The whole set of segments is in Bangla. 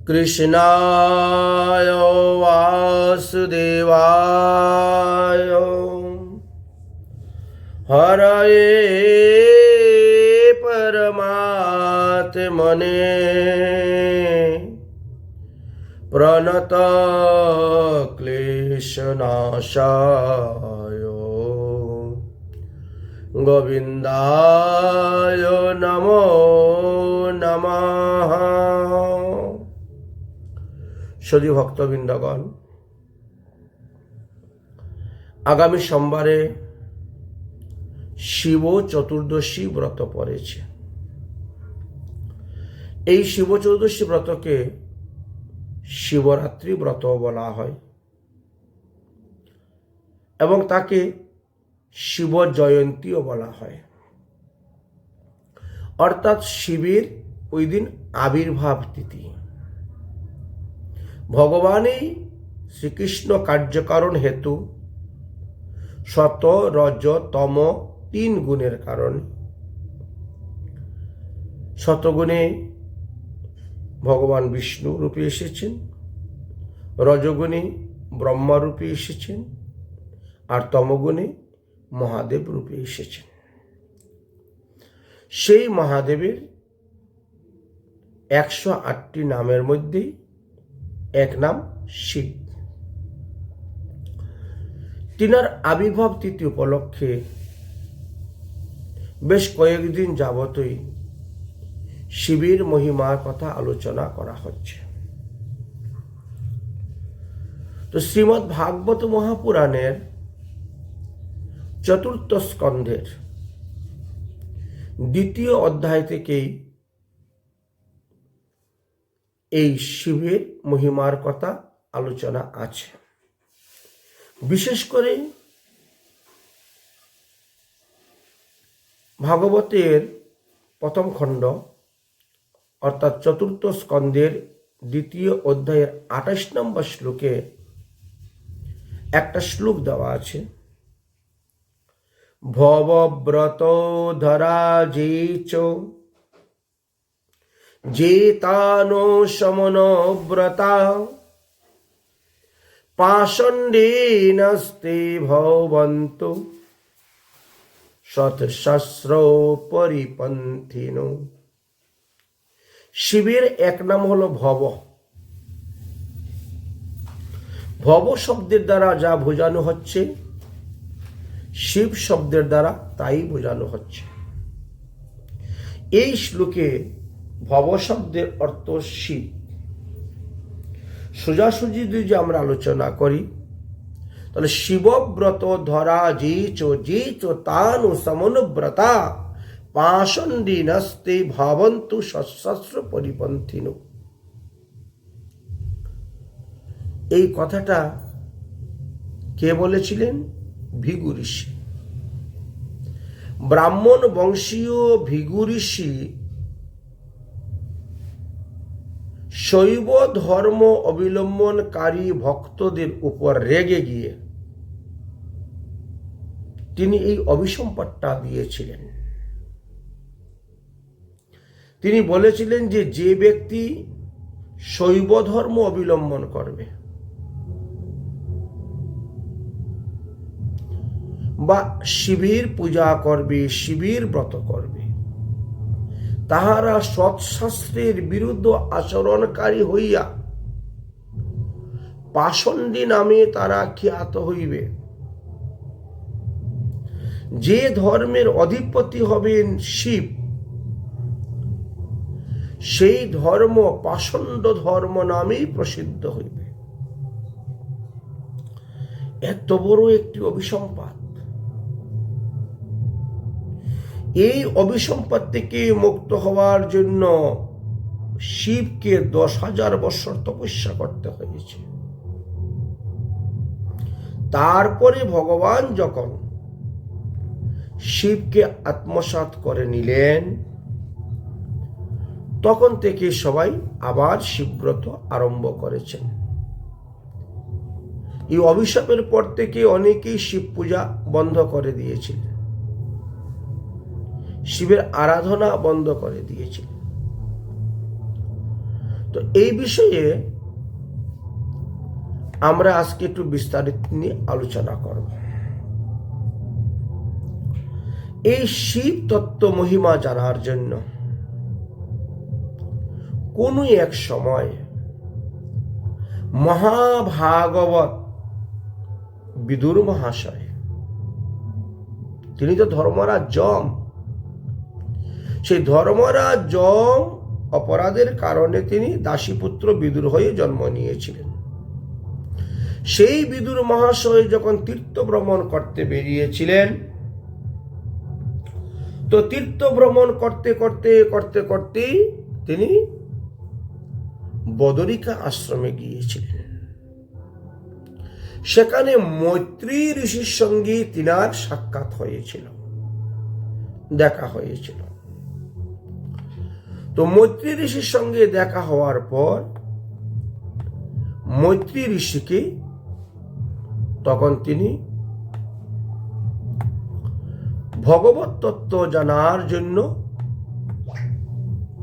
কৃষ্ণায় বাসুদেবায় হরয়ে পরমাত্মনে প্রণত ক্লেশনাশায় গোবিন্দায় নমো নমঃ। সদী ভক্তবৃন্দগণ, আগামী সোমবারে শিব চতুর্দশী ব্রত পড়েছে। এই শিব চতুর্দশী ব্রতকে শিবরাত্রি ব্রত বলা হয় এবং তাকে শিব জয়ন্তীও বলা হয়। অর্থাৎ শিবের ওই দিন আবির্ভাব তিথি। ভগবানই শ্রীকৃষ্ণ কার্যকারণ হেতু সত রজ তম 3 গুণের কারণ। শতগুণে ভগবান বিষ্ণু রূপে এসেছেন, রজগুণে ব্রহ্মা রূপে এসেছেন, আর তমগুণে মহাদেব রূপে এসেছেন। সেই মহাদেবের 108টি নামের মধ্যে এক নাম শিব। তিনার আবির্ভাব তিথি উপলক্ষে বেশ কয়েকদিন যাবতই শিবের মহিমার কথা আলোচনা করা হচ্ছে। তো শ্রীমদ্ ভাগবত মহাপুরাণের 4th স্কন্ধের 2য় অধ্যায় থেকেই এই শিবের মহিমার কথা আলোচনা আছে। বিশেষ করে ভাগবতের প্রথম খণ্ড অর্থাৎ 4th স্কন্ধের 2য় অধ্যায়ের 28 নম্বর শ্লোকে একটা শ্লোক দেওয়া আছে। ভবব্রত ধরা যেচ যেতানো সমনব্রতা পাষণ্ডেনস্তে ভবন্ত শতসহস্র পরিপন্থিনো। শিবের এক নাম হলো ভব। ভব শব্দের দ্বারা যা বোঝানো হচ্ছে, শিব শব্দের দ্বারা তাই বোঝানো হচ্ছে। এই শ্লোকে ভব শব্দের অর্থ শিব। সোজাসুজি যদি আমরা আলোচনা করি তাহলে শিবব্রত ধরা যেচ তানু সমনুব্রতা পাষণ্ডীনস্তে ভাবন্তু সহস্র পরিপন্থিনো। এই কথাটা কে বলেছিলেন? ভৃগু ঋষি। ব্রাহ্মণ বংশীয় ভৃগু ঋষি শৈব ধর্ম অবলম্বনকারী ভক্তদের উপর রেগে গিয়ে তিনি এই অভিসম্পাদটা দিয়েছিলেন। তিনি বলেছিলেন যে যে ব্যক্তি শৈব ধর্ম অবলম্বন করবে বা শিবের পূজা করবে, শিবের ব্রত করবে, তাহারা সৎশাস্ত্রের বিরুদ্ধ আচরণকারী হইয়া পাষণ্ডী নামে তারা খ্যাত হইবে। যে ধর্মের অধিপতি হবেন শিব, সেই ধর্ম পাষণ্ড ধর্ম নামেই প্রসিদ্ধ হইবে। এত বড় একটি অভিসম্পাদ। এই অভিসম্পাদ থেকে মুক্ত হওয়ার জন্য শিবকে 10,000 বছর তপস্যা করতে হয়েছে। তারপরে ভগবান যখন শিবকে আত্মসাৎ করে নিলেন, তখন থেকে সবাই আবার শিবব্রত আরম্ভ করেছেন। এই অভিশাপের পর থেকে অনেকেই শিব পূজা বন্ধ করে দিয়েছিলেন, শিবের আরাধনা বন্ধ করে দিয়েছিলেন। তো এই বিষয়ে আমরা আজকে একটু বিস্তারিত নিয়ে আলোচনা করব। এই শিব তত্ত্ব মহিমা জানার জন্য কোন এক সময় মহাভাগবত বিদুর মহাশয়, তিনি তো ধর্মরাজ যম, সেই ধর্মরাজ যম অপরাধের কারণে তিনি দাসীপুত্র বিদুর হয়ে জন্ম নিয়েছিলেন। সেই বিদুর মহাশয় যখন তীর্থ ভ্রমণ করতে বেরিয়েছিলেন, তো তীর্থ ভ্রমণ করতে করতে করতে করতে তিনি বদরিকা আশ্রমে গিয়েছিলেন। সেখানে মৈত্রী ঋষির সঙ্গে তিনার সাক্ষাৎ হয়েছিল, দেখা হয়েছিল। তো মৈত্রী ঋষির সঙ্গে দেখা হওয়ার পর মৈত্রী ঋষিকে তখন তিনি ভগবত তত্ত্ব জানার জন্য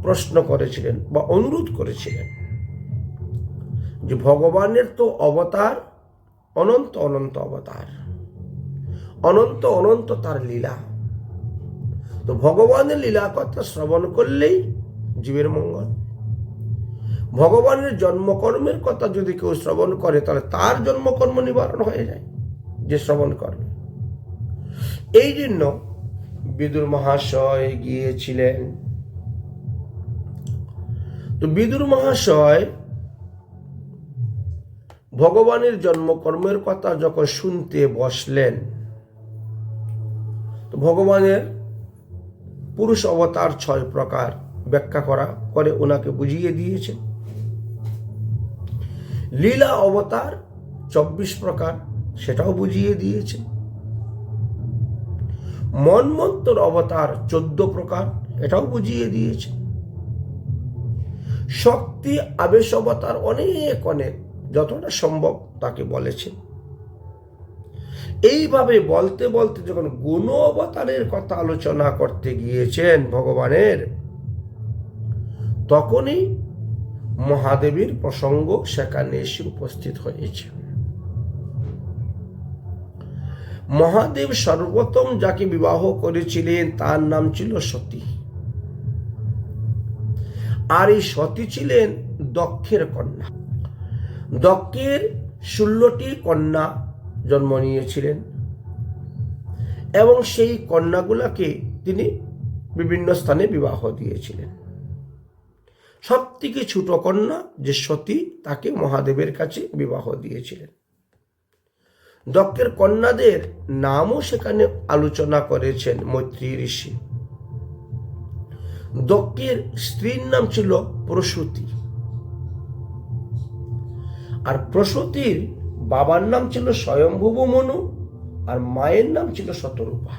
প্রশ্ন করেছিলেন বা অনুরোধ করেছিলেন যে ভগবানের তো অবতার অনন্ত অনন্ত অবতার, অনন্ত অনন্ত তার লীলা। তো ভগবানের লীলা কথা শ্রবণ করলেই জীবের মঙ্গল। ভগবানের জন্মকর্মের কথা যদি কেউ শ্রবণ করে তাহলে তার জন্মকর্ম নিবারণ হয়ে যায়, যে শ্রবণ করবে। এই জন্য বিদুর মহাশয় গিয়েছিলেন। তো বিদুর মহাশয় ভগবানের জন্মকর্মের কথা যখন শুনতে বসলেন, তো ভগবানের পুরুষ অবতার 6 প্রকার ব্যাখ্যা করে ওনাকে বুঝিয়ে দিয়েছেন। লীলা অবতার 24 প্রকার, সেটাও বুঝিয়ে দিয়েছেন। মন্বন্তর অবতার 14 প্রকার, এটাও বুঝিয়ে দিয়েছেন। শক্তি আবেশ অবতার অনেক অনেক, যতটা সম্ভব তাকে বলেছেন। এইভাবে বলতে বলতে যখন গুণ অবতারের কথা আলোচনা করতে গিয়েছেন ভগবানের, তখনই মহাদেবীর প্রসঙ্গ সেখানে এসে উপস্থিত হয়েছে। মহাদেব সর্বপ্রথম যাকে বিবাহ করেছিলেন তার নাম ছিল সতী। আর এই সতী ছিলেন দক্ষের কন্যা। দক্ষের 16টি কন্যা জন্ম নিয়েছিলেন এবং সেই কন্যাগুলাকে তিনি বিভিন্ন স্থানে বিবাহ দিয়েছিলেন। সব থেকে ছোট কন্যা যে সতী, তাকে মহাদেবের কাছে বিবাহ দিয়েছিলেন। দক্ষের কন্যাদের নামও সেখানে আলোচনা করেছেন মৈত্রী ঋষি। দক্ষের স্ত্রীর নাম ছিল প্রসূতি, আর প্রসূতির বাবার নাম ছিল স্বয়ম্ভুব মনু, আর মায়ের নাম ছিল শতরূপা।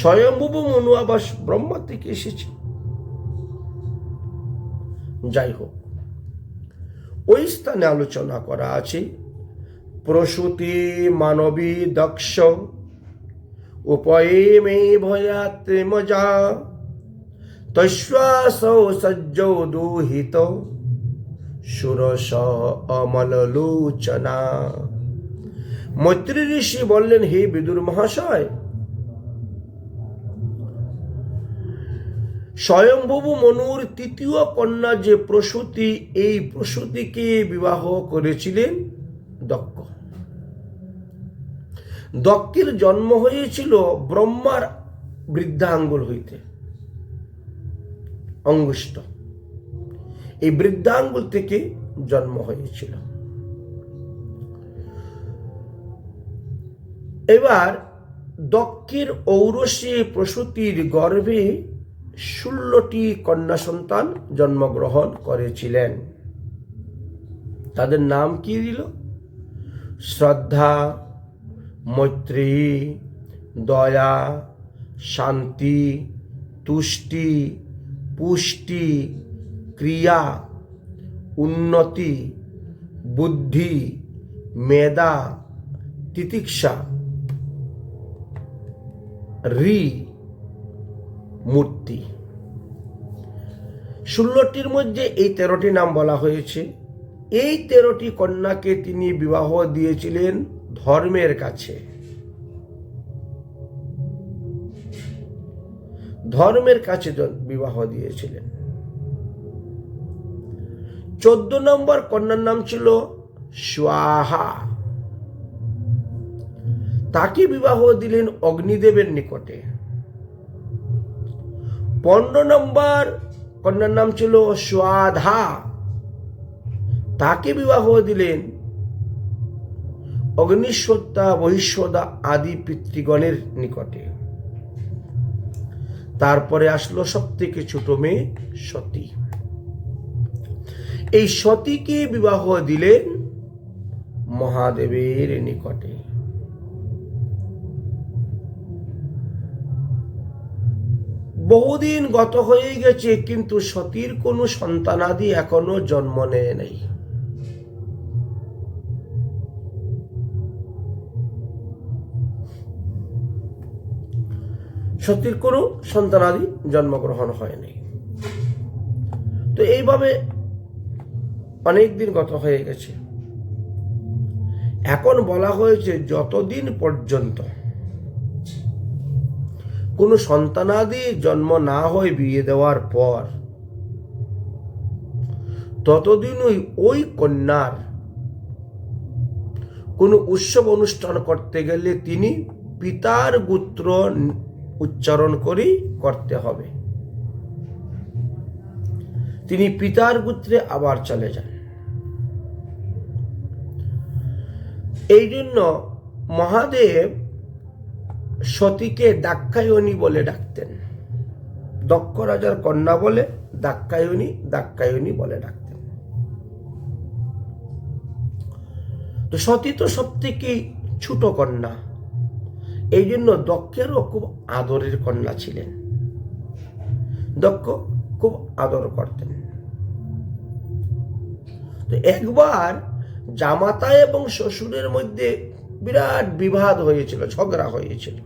স্বয়ম্ভুব মনু আবার ব্রহ্মা থেকে এসেছে। যাই হোক, ওই স্থানে আলোচনা করা আছে প্রসূতি মানবী দক্ষ উপয়ে মে ভয়াতে মজা তস্বাসৌ সজ্জৌ দুহিত সুরস অমললোচনা। মৈত্রী ঋষি বললেন, হে বিদুর মহাশয়, স্বয়ম্ভুব মনুর 3য় কন্যা যে প্রসূতি, এই প্রসূতিকে বিবাহ করেছিলেন দক্ষ। দক্ষের জন্ম হয়েছিল ব্রহ্মার বৃদ্ধাঙ্গুল হইতে, অঙ্গুষ্ঠ। এই বৃদ্ধাঙ্গুল থেকে জন্ম হয়েছিল। এবার দক্ষের ঔরসে প্রসূতির গর্ভে 16টি কন্যা সন্তান জন্মগ্রহণ করেছিলেন। তাদের নাম কি দিল? শ্রদ্ধা, মৈত্রী, দয়া, শান্তি, তুষ্টি, পুষ্টি, ক্রিয়া, উন্নতি, বুদ্ধি, মেধা, তিতিক্ষা, মূর্তি। 16টির মধ্যে এই 13টি নাম বলা হয়েছে। এই 13টি কন্যাকে তিনি বিবাহ দিয়েছিলেন ধর্মের কাছে। ধর্মের কাছে বিবাহ দিয়েছিলেন। 14 নম্বর কন্যার নাম ছিল স্বাহা। তাকে বিবাহ দিলেন অগ্নিদেবের নিকটে। 15 নম্বর কন্যার নাম ছিল স্বাধা। তাকে বিবাহ দিলেন অগ্নিশ্বত্তা বহিষ্বদা আদি পিতৃগণের নিকটে। তারপরে আসলো সব থেকে ছোট মেয়ে সতী। এই সতীকে বিবাহ দিলেন মহাদেবের নিকটে। বহুদিন গত হয়ে গেছে, কিন্তু সতীর কোনো সন্তানাদি এখনো জন্ম নেয় নাই। সতীর কোনো সন্তানাদি জন্মগ্রহণ হয় নাই। তো এইভাবে অনেকদিন গত হয়ে গেছে। এখন বলা হয়েছে যতদিন পর্যন্ত কোনো সন্তানাদি জন্ম না হয় বিয়ে দেওয়ার পর, ততদিনই ওই কন্যার কোনো উৎসব অনুষ্ঠান করতে গেলে তিনি পিতার গোত্র উচ্চারণ করেই করতে হবে। তিনি পিতার গোত্রে আবার চলে যান। এই জন্য মহাদেব সতীকে দাক্ষায়ণী বলে ডাকতেন। দক্ষ রাজার কন্যা বলে দাক্ষায়ণী, দাক্ষায়ণী বলে ডাকতেন। তো সতী তো সব থেকে ছোট কন্যা, এই জন্য দক্ষেরও খুব আদরের কন্যা ছিলেন। দক্ষ খুব আদর করতেন। তো একবার জামাতা এবং শ্বশুরের মধ্যে বিরাট বিবাদ হয়েছিল, ঝগড়া হয়েছিল।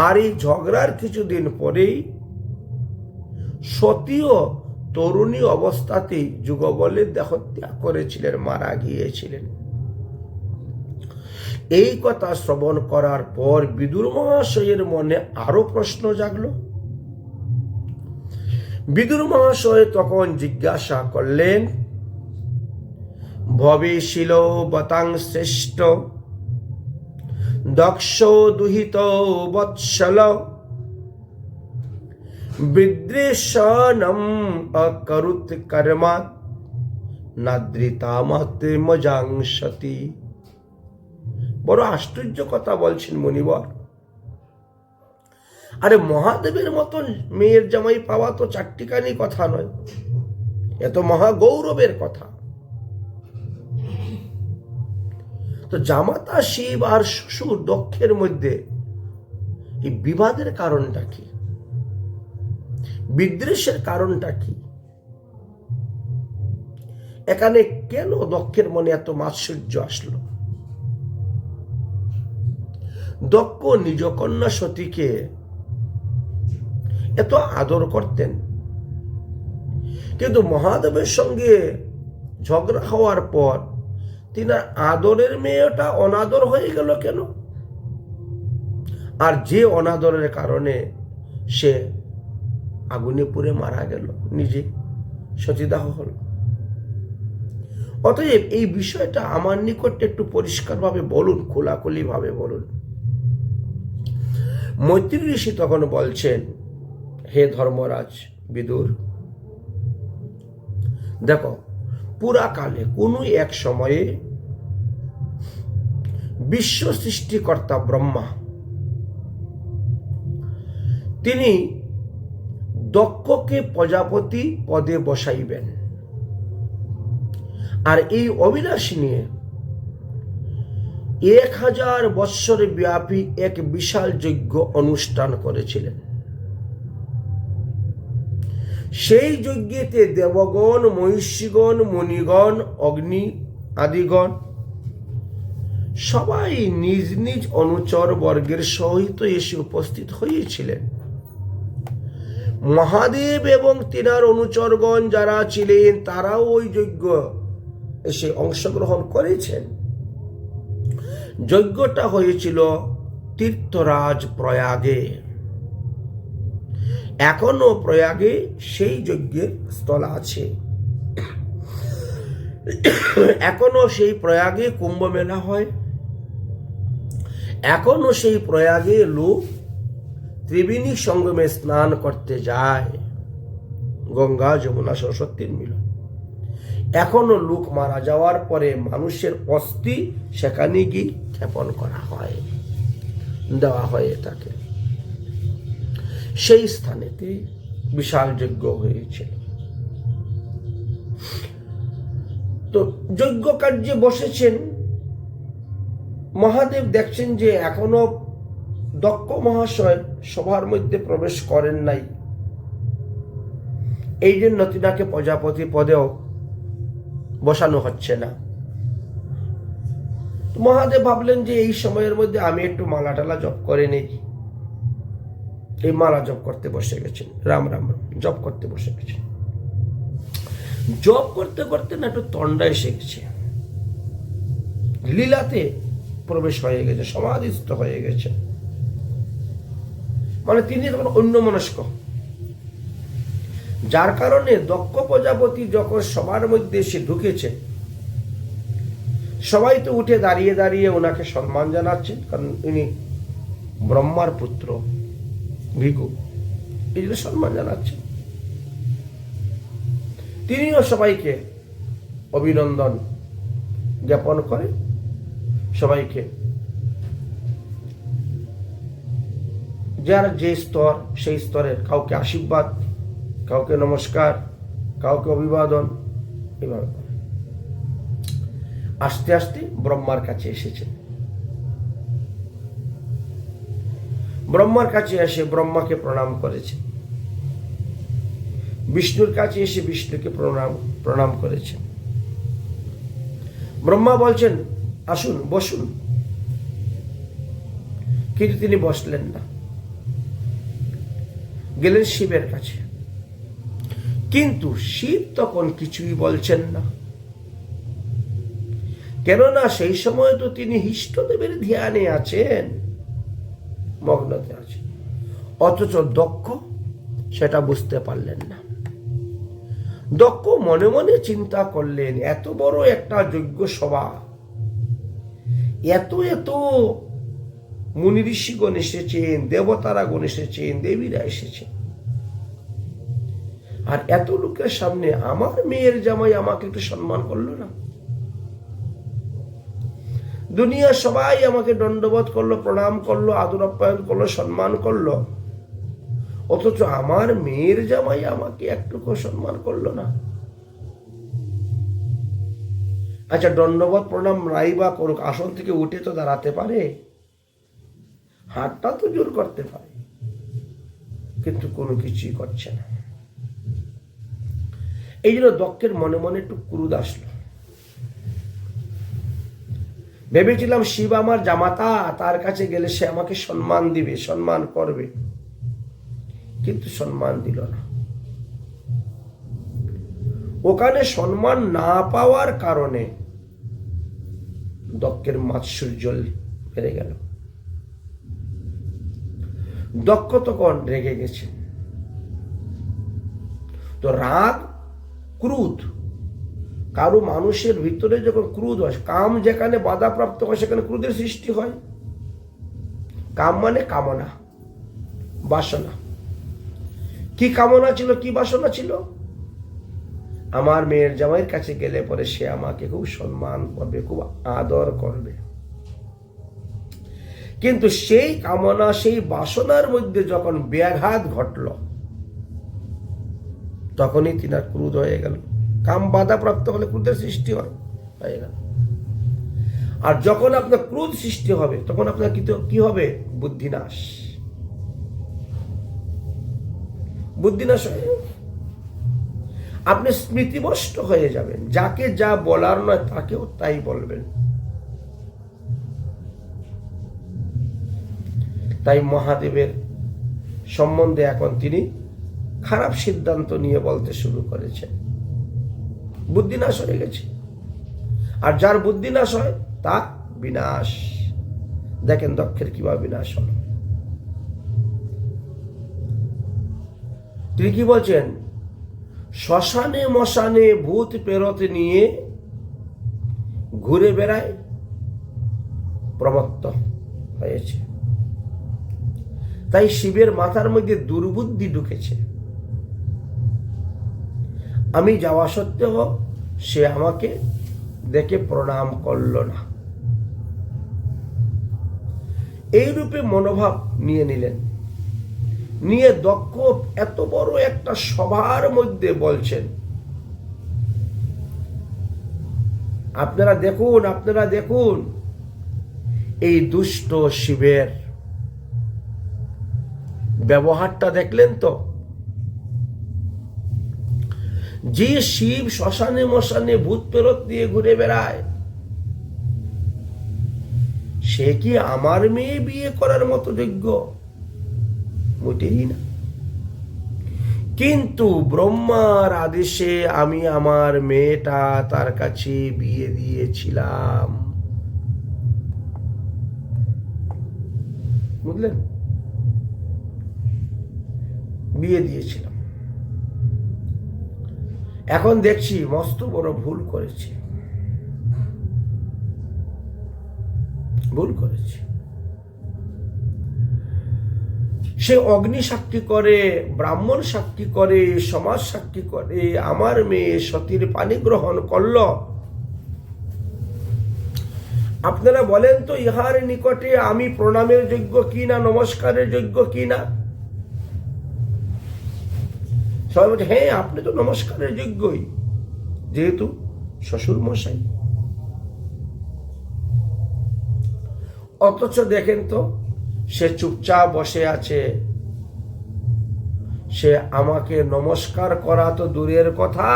আর এই ঝগড়ার কিছুদিন পরেই সতীও তরুণী অবস্থাতেই যুগবলে দেহত্যাগ করেছিলেন, মারা গিয়েছিলেন। এই কথা শ্রবণ করার পর বিদুর মহাশয়ের মনে আরো প্রশ্ন জাগলো। বিদুর মহাশয় তখন জিজ্ঞাসা করলেন, ভবিশীল বতাং শ্রেষ্ঠ দক্ষ দুহিত বৎসল বিদ্রেষণম অকরুত কর্মাৎ নাদ্রিতামাত মজাংসতি। বড় আশ্চর্য কথা বলছেন মুনিবর। আরে মহাদেবের মতন মেয়ের জামাই পাওয়া তো চারটিখানি কথা নয়, এত মহা গৌরবের কথা। তো জামাতা শিব আর শ্বশুর দক্ষের মধ্যে এই বিবাদের কারণটা কি, বিদ্বেষের কারণটা কি? এখানে কেন দক্ষের মনে এত মাৎসর্য আসলো? দক্ষ নিজ কন্যা সতীকে এত আদর করতেন, কিন্তু মহাদেবের সঙ্গে ঝগড়া হওয়ার পর তিনার আদরের মেয়েটা অনাদর হয়ে গেল কেন? আর যে অনাদরের কারণে সে আগুনে পুড়ে মারা গেল, নিজে সতীদাহ হল। অতএব এই বিষয়টা আমার নিকট একটু পরিষ্কারভাবে বলুন, খোলাখুলি ভাবে বলুন। মৈত্রী ঋষি তখন বলছেন, হে ধর্মরাজ বিদুর, দেখো, পুরাকালে কোনো এক সময়ে বিশ্ব সৃষ্টিকর্তা ব্রহ্মা তিনি দক্ষকে প্রজাপতি পদে বসাইবেন, আর এই অভিলাষ নিয়ে 1000 বৎসর ব্যাপী এক বিশাল যজ্ঞ অনুষ্ঠান করেছিলেন। সেই যজ্ঞেতে দেবগণ, মহিষীগণ, মুনিগণ, অগ্নি আদিগণ সবাই নিজ নিজ অনুচর বর্গের সহিত এসে উপস্থিত হয়েছিলেন। মহাদেব এবং তিনার অনুচরগণ যারা ছিলেন তারাও ওই যজ্ঞ এসে অংশগ্রহণ করেছেন। যজ্ঞটা হয়েছিল তীর্থরাজ প্রয়াগে। এখনো প্রয়াগে সেই যজ্ঞের স্থল আছে। এখনো সেই প্রয়াগে কুম্ভ মেলা হয়। এখনো সেই প্রয়াগে লোক ত্রিবেণী সঙ্গমে স্নান করতে যায়, গঙ্গা যমুনা সরস্বতীর মিলন। এখনো লোক মারা যাওয়ার পরে মানুষের অস্থি সেখানে গিয়ে ক্ষেপণ করা হয়, দেওয়া হয় তাকে। সেই স্থানেতে বিশাল যজ্ঞ হয়েছিল। তো যজ্ঞ কার্যে বসেছেন মহাদেব, দেখছেন যে এখনো দক্ষ মহাশয় সভার মধ্যে প্রবেশ করেন নাই। এই জন্য তিনাকে প্রজাপতি পদেও বসানো হচ্ছে না। মহাদেব ভাবলেন যে এই সময়ের মধ্যে আমি একটু মালা টালা জপ করে নেই। এই মালা জপ করতে বসে গেছেন, রাম রাম জপ করতে বসে গেছেন। জপ করতে করতে না একটু তন্ডা এসে গেছে, লীলাতে প্রবেশ হয়ে গেছে, সমাধিস্থ হয়ে গেছে। মানে তিনি তখন অন্যমনস্ক, যার কারণে দক্ষ প্রজাপতি যখন সবার মধ্যে এসে ঢুকেছে, সবাই তো উঠে দাঁড়িয়ে দাঁড়িয়ে ওনাকে সম্মান জানাচ্ছেন, কারণ উনি ব্রহ্মার পুত্র ভিখু, এই জন্য সম্মান জানাচ্ছেন। তিনিও সবাইকে অভিনন্দন জ্ঞাপন করে, সবাইকে যার যে স্তর সেই স্তরের কাউকে আশীর্বাদ, কাউকে নমস্কার, কাউকে অভিবাদন, এভাবে আস্তে আস্তে ব্রহ্মার কাছে এসেছেন। ব্রহ্মার কাছে এসে ব্রহ্মাকে প্রণাম করেছেন। বিষ্ণুর কাছে এসে বিষ্ণুকে প্রণাম করেছেন। ব্রহ্মা বলছেন আসুন বসুন, কিন্তু তিনি বসলেন না, গেলেন শিবের কাছে। কিন্তু শিব তখন কিছুই বলছেন না, কেননা সেই সময় তো তিনি ইষ্টদেবের ধ্যানে আছেন, মগ্নতে আছেন। অথচ দক্ষ সেটা বুঝতে পারলেন না। দক্ষ মনে মনে চিন্তা করলেন, এত বড় একটা যজ্ঞ সভা, এত এত মুনি ঋষিগণ এসেছেন, দেবতারাগণ এসেছেন, দেবীরা এসেছেন, আর এত লোকের সামনে আমার মেয়ের জামাই আমাকে একটু সম্মান করলো না। দুনিয়া সবাই আমাকে দণ্ডবোধ করলো, প্রণাম করলো, আদর আপ্যায়ন করলো, সম্মান করলো, অথচ আমার মেয়ের জামাই আমাকে একটুকু সম্মান করলো না। আচ্ছা, দণ্ডবোধ প্রণাম নাই বা করুক, আসন থেকে উঠে তো দাঁড়াতে পারে, হাতটা তো জোর করতে পারে, কিন্তু কোনো কিছুই করছে না। এই জন্য দক্ষের মনে মনে একটু ক্রোধ আসলো। ভেবেছিলাম শিব আমার জামাতা, তার কাছে গেলে সে আমাকে সম্মান দিবে, সম্মান করবে, কিন্তু সম্মান দিল না। ওখানে সম্মান না পাওয়ার কারণে দক্ষের মাৎসর্য বেড়ে গেল। দক্ষ তখন রেগে গেছে। তো রাগ, ক্রোধ, কারো মানুষের ভিতরে যখন ক্রোধ হয়, কাম যেখানে বাধাপ্রাপ্ত হয় সেখানে ক্রোধের সৃষ্টি হয়। কাম মানে কামনা, বাসনা। কি কামনা ছিল, কি বাসনা ছিল? আমার মেয়ের জামাইয়ের কাছে গেলে পরে সে আমাকে খুব সম্মান করবে, খুব আদর করবে। কিন্তু সেই কামনা, সেই বাসনার মধ্যে যখন ব্যাঘাত ঘটল, তখনই তিনার ক্রোধ হয়ে গেল। কাম বাধাপ্রাপ্ত হলে ক্রোধের সৃষ্টি হয়ে গেল। আর যখন আপনার ক্রোধ সৃষ্টি হবে, তখন আপনার কি হবে? বুদ্ধিনাশ। বুদ্ধিনাশ হয়ে আপনি স্মৃতিভ্রষ্ট হয়ে যাবেন। যাকে যা বলার নয় তাকেও তাই বলবেন। তাই মহাদেবের সম্বন্ধে এখন তিনি খারাপ সিদ্ধান্ত নিয়ে বলতে শুরু করেছে, বুদ্ধি নাশ হয়ে গেছে। আর যার বুদ্ধি নাশ হয় তার বিনাশ। দেখেন দক্ষের কিভাবে বিনাশ হল। তিনি কি বলছেন? শ্মশানে মশানে ভূত প্রেরত নিয়ে ঘুরে বেড়ায়, প্রমত্ত হয়েছে। তাই শিবের মাথার মধ্যে দুর্বুদ্ধি ঢুকেছে। আমি যাওয়া সত্ত্বেও সে আমাকে দেখে প্রণাম করল না। এই রূপে মনোভাব নিয়ে নিলেন। নিয়ে দক্ষ এত বড় একটা সভার মধ্যে বলছেন, আপনারা দেখুন এই দুষ্ট শিবের ব্যবহারটা দেখলেন তো? যে শিব শ্মশানে মশানে ভূত প্রেরত দিয়ে ঘুরে বেড়ায়, সে কি আমার মেয়ে বিয়ে করার মতো যোগ্য? মোটেই না। কিন্তু ব্রহ্মার আদেশে আমি আমার মেয়েটা তার কাছে বিয়ে দিয়েছিলাম। বুঝলেন? বিয়ে দিয়েছিলাম। এখন দেখছি মস্ত বড় ভুল করেছি। সে অগ্নি সাক্ষী করে, ব্রাহ্মণ সাক্ষী করে, সমাজ সাক্ষী করে আমার মেয়ে সতীর পানি গ্রহণ করল। আপনারা বলেন তো, ইহার নিকটে আমি প্রণামের যোগ্য কিনা, নমস্কারের যোগ্য কিনা? সবাই বলছে হ্যাঁ, আপনি তো নমস্কারের যোগ্যই, যেহেতু শ্বশুর মশাই। অথচ দেখেন তো, সে চুপচাপ বসে আছে। সে আমাকে নমস্কার করা তো দূরের কথা,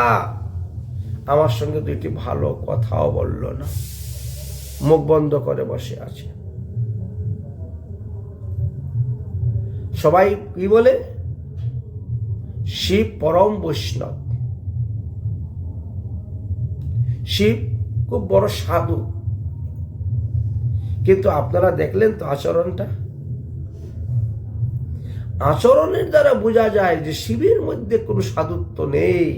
আমার সঙ্গে দুইটি ভালো কথাও বলল না, মুখ বন্ধ করে বসে আছে। সবাই কি বলে? শিব পরম বৈষ্ণব, শিব খুব বড় সাধু। কিন্তু আপনারা দেখলেন তো আচরণটা? আচরণের দ্বারা বোঝা যায় যে শিবের মধ্যে কোনো সাধুত্ব নেই,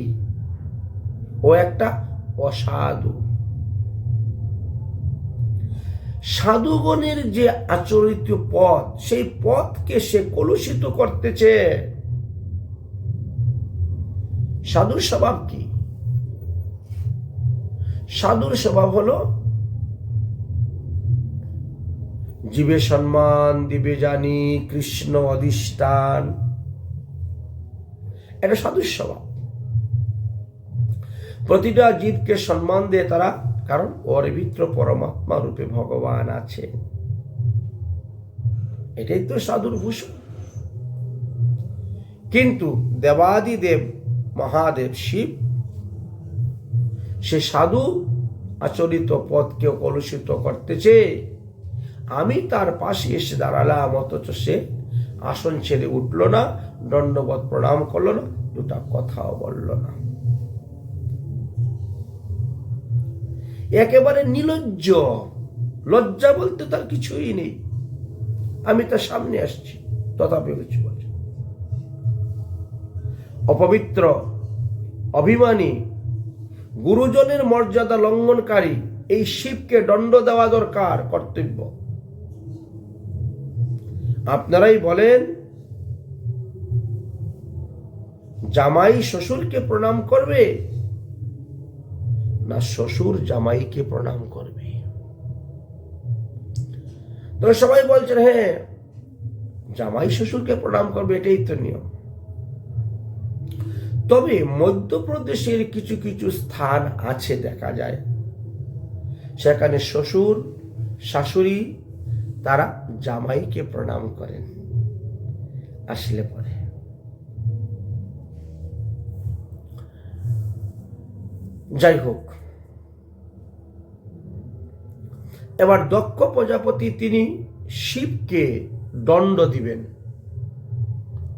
ও একটা অসাধু। সাধুগণের যে আচরিত পথ, সেই পথকে সে কলুষিত করতেছে। সাধুর স্বভাব কি? সাধুর স্বভাব হলো জীবে সম্মান দিবে জানি, কৃষ্ণ অধিষ্ঠান। এটা সাধুর স্বভাব। প্রতিটা জীবকে সম্মান দেয় তারা, কারণ ওর ভিতর পরমাত্মা রূপে ভগবান আছে। এটাই তো সাধুর ভূষণ। কিন্তু দেবাদিদেব মহাদেব শিব, সে সাধু আচরিত পথকেও কলুষিত করতেছে। আমি তার পাশে এসে দাঁড়ালাম, অথচ সে আসন ছেড়ে উঠল না, দণ্ডবত প্রণাম করলো না, দুটা কথাও বলল না। একেবারে নির্লজ্জ, লজ্জা বলতে তার কিছুই নেই। আমি তার সামনে আসছি, তথাপি কিছু বলছি। অপবিত্র, অভিমানী, গুরুজনের মর্যাদা লঙ্ঘনকারী এই শিবকে দণ্ড দেওয়া দরকার, কর্তব্য। আপনারাই বলেন, জামাই শ্বশুরকে প্রণাম করবে না শ্বশুর জামাইকে প্রণাম করবে? তো সবাই বলছেন হ্যাঁ, জামাই শ্বশুরকে প্রণাম করবে, এটাই তো নিয়ম। তবে মধ্যপ্রদেশের কিছু কিছু স্থান আছে, দেখা যায় সেখানে শ্বশুর শাশুড়ি তারা জামাইকে প্রণাম করেন আসলে পরে। যাই হোক, এবার দক্ষ প্রজাপতি তিনি শিবকে দণ্ড দিবেন,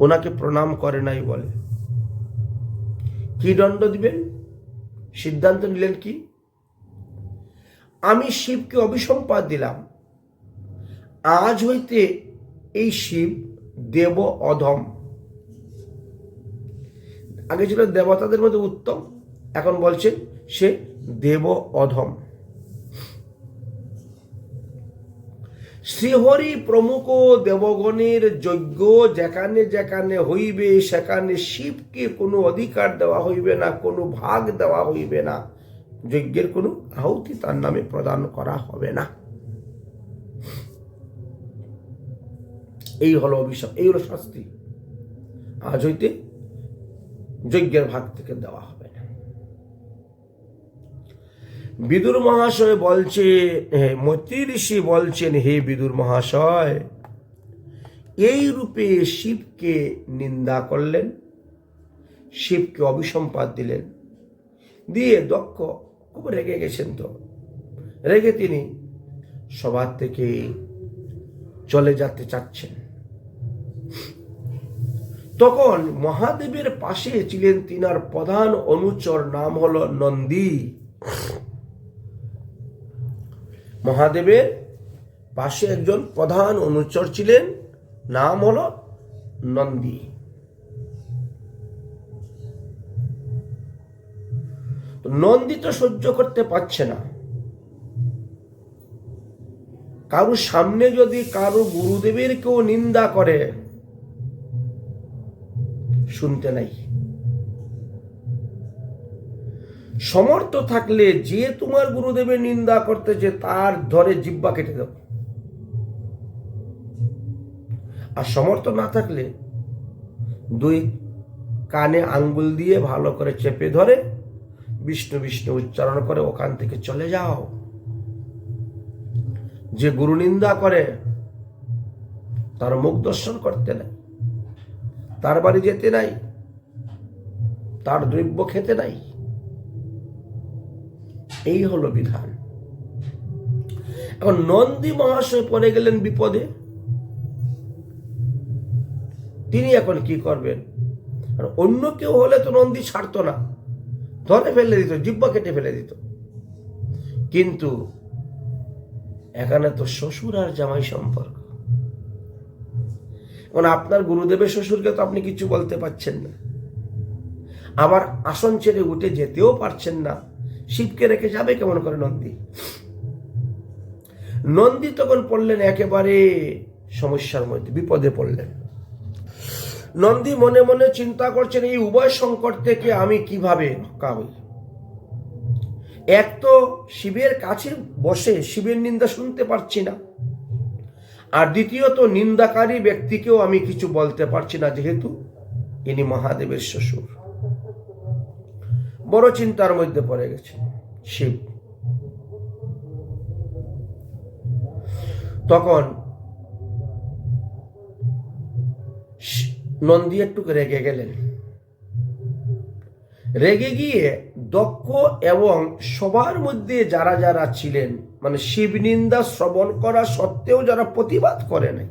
ওনাকে প্রণাম করে নাই বলে। কি দণ্ড দিবেন? সিদ্ধান্ত নিলেন কি? আমি শিবকে অভিসম্পাদ দিলাম, আজ হইতে এই শিব দেব অধম। আগে ছিল দেবতাদের মধ্যে উত্তম, এখন বলছেন সে দেব অধম। শ্রীহরি প্রমুখ দেবগণের যজ্ঞ যেখানে যেখানে হইবে সেখানে শিবকে কোনো অধিকার দেওয়া হইবে না, কোনো ভাগ দেওয়া হইবে না, যজ্ঞের কোনো আহুতি তার নামে প্রদান করা হবে না। এই হলো অভিশাপ, এই হলো শাস্তি। আজ হইতে যজ্ঞের ভাগ থেকে দেওয়া হবে না। বিদুর মহাশয় বলছে, মৈত্রী ঋষি বলছেন, হে বিদুর মহাশয়, এই রূপে শিবকে নিন্দা করলেন, শিবকে অভিসম্পাদ দিলেন, দিয়ে দক্ষ খুব রেগে গেছেন। তো রেগে তিনি সবার থেকে চলে যেতে চাচ্ছেন। তখন মহাদেবের পাশে ছিলেন তিনার প্রধান অনুচর, নাম হলো নন্দী। মহাদেবের পাশে একজন প্রধান অনুচর ছিলেন, নাম হলো নন্দী। নন্দী তো সহ্য করতে পারছে না, কারো সামনে যদি কারো গুরুদেবের কেউ নিন্দা করে শুনতে নাই। সমর্থ থাকলে যে তোমার গুরুদেবের নিন্দা করতেছে তার ধরে জিহ্বা কেটে দাও, আর সমর্থ না থাকলে দুই কানে আঙ্গুল দিয়ে ভালো করে চেপে ধরে বিষ্ণু বিষ্ণু উচ্চারণ করে ওখান থেকে চলে যাও। যে গুরু নিন্দা করে তার মুখ দর্শন করতে নাই, তার বাড়ি যেতে নাই, তার দ্রব্য খেতে নাই। এই হলো বিধান। এখন নন্দী মহাশয় পড়ে গেলেন বিপদে। তিনি এখন কি করবেন? অন্য কেউ হলে তো নন্দী ছাড়তো না, ধরে ফেলে দিত, জিহ্বা কেটে ফেলে দিত। কিন্তু এখানে তো শ্বশুর আর জামাই সম্পর্ক। এখন আপনার গুরুদেবের শ্বশুরকে তো আপনি কিছু বলতে পারছেন না, আবার আসন ছেড়ে উঠে যেতেও পারছেন না। শিবকে রেখে যাবে কেমন করে নন্দী? নন্দী তখন পড়লেন একেবারে সমস্যার মধ্যে, বিপদে পড়লেন। নন্দী মনে মনে চিন্তা করছেন, এই উভয় সংকট থেকে আমি কিভাবে রক্ষা হই। এক তো শিবের কাছে বসে শিবের নিন্দা শুনতে পারছি না, আর দ্বিতীয়ত নিন্দাকারী ব্যক্তিকেও আমি কিছু বলতে পারছি না, যেহেতু ইনি মহাদেবের শ্বশুর। বড় চিন্তার মধ্যে পড়ে গেছে শিব। তখন নন্দী একটু রেগে গেলেন। রেগে গিয়ে দক্ষ এবং সবার মধ্যে যারা যারা ছিলেন, মানে শিব নিন্দা শ্রবণ করা সত্ত্বেও যারা প্রতিবাদ করে নাই,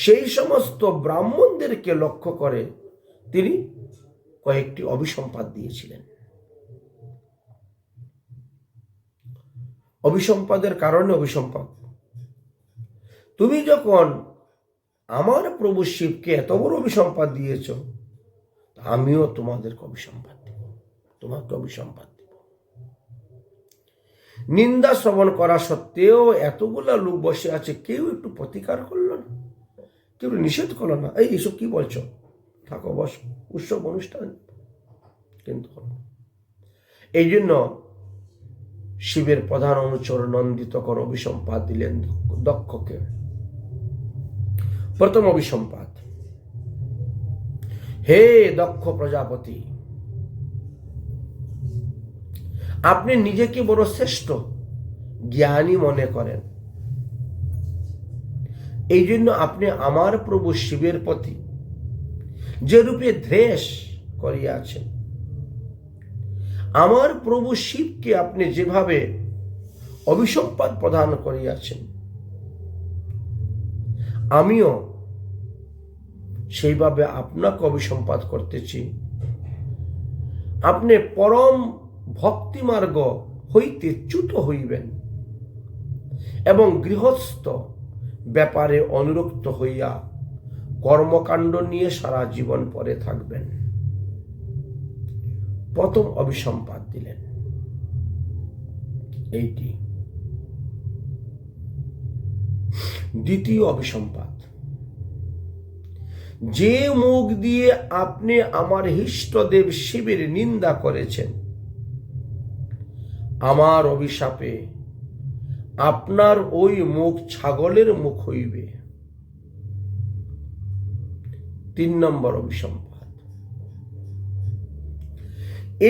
সেই সমস্ত ব্রাহ্মণদেরকে লক্ষ্য করে তিনি কয়েকটি অভিসম্পাদ দিয়েছিলেন। অভিসম্পাদের কারণে, অভিসম্পাদ, তুমি যখন আমার প্রভু শিবকে এত বড় অভিসম্পাদ দিয়েছ, আমিও তোমাদেরকে অভিসম্পাদ দেব, তোমাকে অভিসম্পাদ দেব। নিন্দা শ্রবণ করা সত্ত্বেও এতগুলা লোক বসে আছে, কেউ একটু প্রতিকার করলো না, কেউ নিষেধ করলো না, এইসব কি বলছো, থাকো বস, উৎসব অনুষ্ঠান। কিন্তু এই জন্য শিবের প্রধান অনুচর নন্দী তখন অভিসম্পাদ দিলেন দক্ষকে। প্রথম অভিসম্পাদ, হে দক্ষ প্রজাপতি, আপনি নিজেকে বড় শ্রেষ্ঠ জ্ঞানী মনে করেন, এই জন্য আপনি আমার প্রভু শিবের প্রতি যে রূপে দ্বেষ করিয়াছেন, আমার প্রভু শিবকে আপনি যেভাবে অভিসম্পাদ প্রদান করিয়াছেন, আমিও সেইভাবে আপনাকে অভিসম্পাত করতেছি। আপনি পরম ভক্তিমার্গ হইতে চ্যুত হইবেন এবং গৃহস্থ ব্যাপারে অনুরক্ত হইয়া কর্মকাণ্ড নিয়ে সারা জীবন পরে থাকবেন। প্রথম অভিসম্পাত দিলেন এইটি। দ্বিতীয় অভিসম্পাত, যে মুখ দিয়ে আপনি আমার ইষ্টদেব শিবের নিন্দা করেছেন, আমার অভিশাপে আপনার ওই মুখ ছাগলের মুখ হইবে। 3 নম্বর অভিসম্পাত,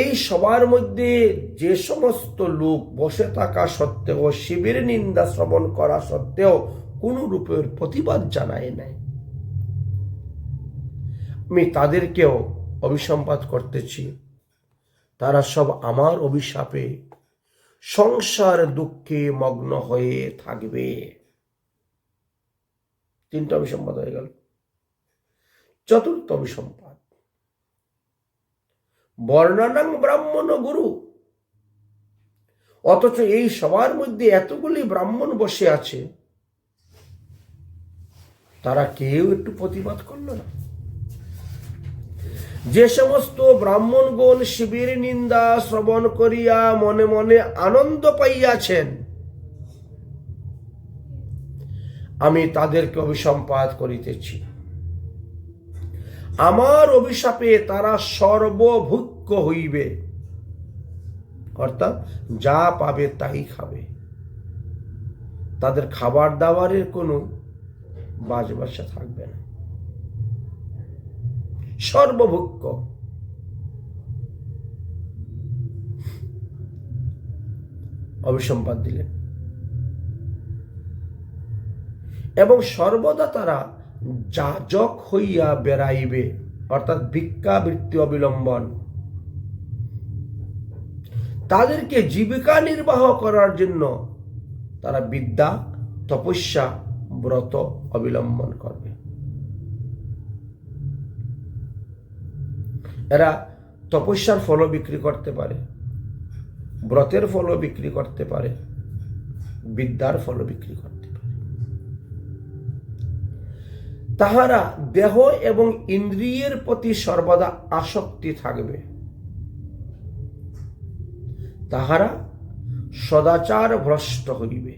এই সবার মধ্যে যে সমস্ত লোক বসে থাকা সত্ত্বেও শিবের নিন্দা শ্রবণ করা সত্ত্বেও কোন রূপের প্রতিবাদ জানায় নাই, আমি তাদেরকেও অভিসম্পাত করতেছি। তারা সব আমার অভিশাপে সংসার দুঃখে মগ্ন হয়ে থাকবে। 3টা অভিসম্পাত হয়ে গেল। চতুর্থ অভিসম্পাত, বর্ণানাং ব্রাহ্মণ গুরু, অথচ এই সবার মধ্যে এতগুলি ব্রাহ্মণ বসে আছে, তারা কেউ একটু প্রতিবাদ করল না। যে সমস্ত ব্রাহ্মণগণ শিবের নিন্দা শ্রবণ করিয়া মনে মনে আনন্দ পাইয়াছেন, আমি তাদেরকে অভিসম্পাত করিতেছি। আমার অভিশাপে তারা সর্বভুক্য হইবে, অর্থাৎ যা পাবে তাই খাবে। তাদের খাবার দাবারের কোনো বাজবাসা থাকবে না, সর্বভুক্য। অভিসম্পাত দিলেন। এবং সর্বদা তারা যাজক হইয়া বেড়াইবে, অর্থাৎ ভিক্ষাবৃত্তি অবলম্বন। তাদেরকে জীবিকা নির্বাহ করার জন্য তারা বিদ্যা, তপস্যা, ব্রত অবলম্বন করবে। এরা তপস্যার ফল বিক্রি করতে পারে, ব্রতের ফল বিক্রি করতে পারে, বিদ্যার ফল বিক্রি করতে পারে। তাহারা দেহ এবং ইন্দ্রিয়ের প্রতি সর্বদা আসক্তি থাকবে। তাহারা সদাচার ভ্রষ্ট হইবে।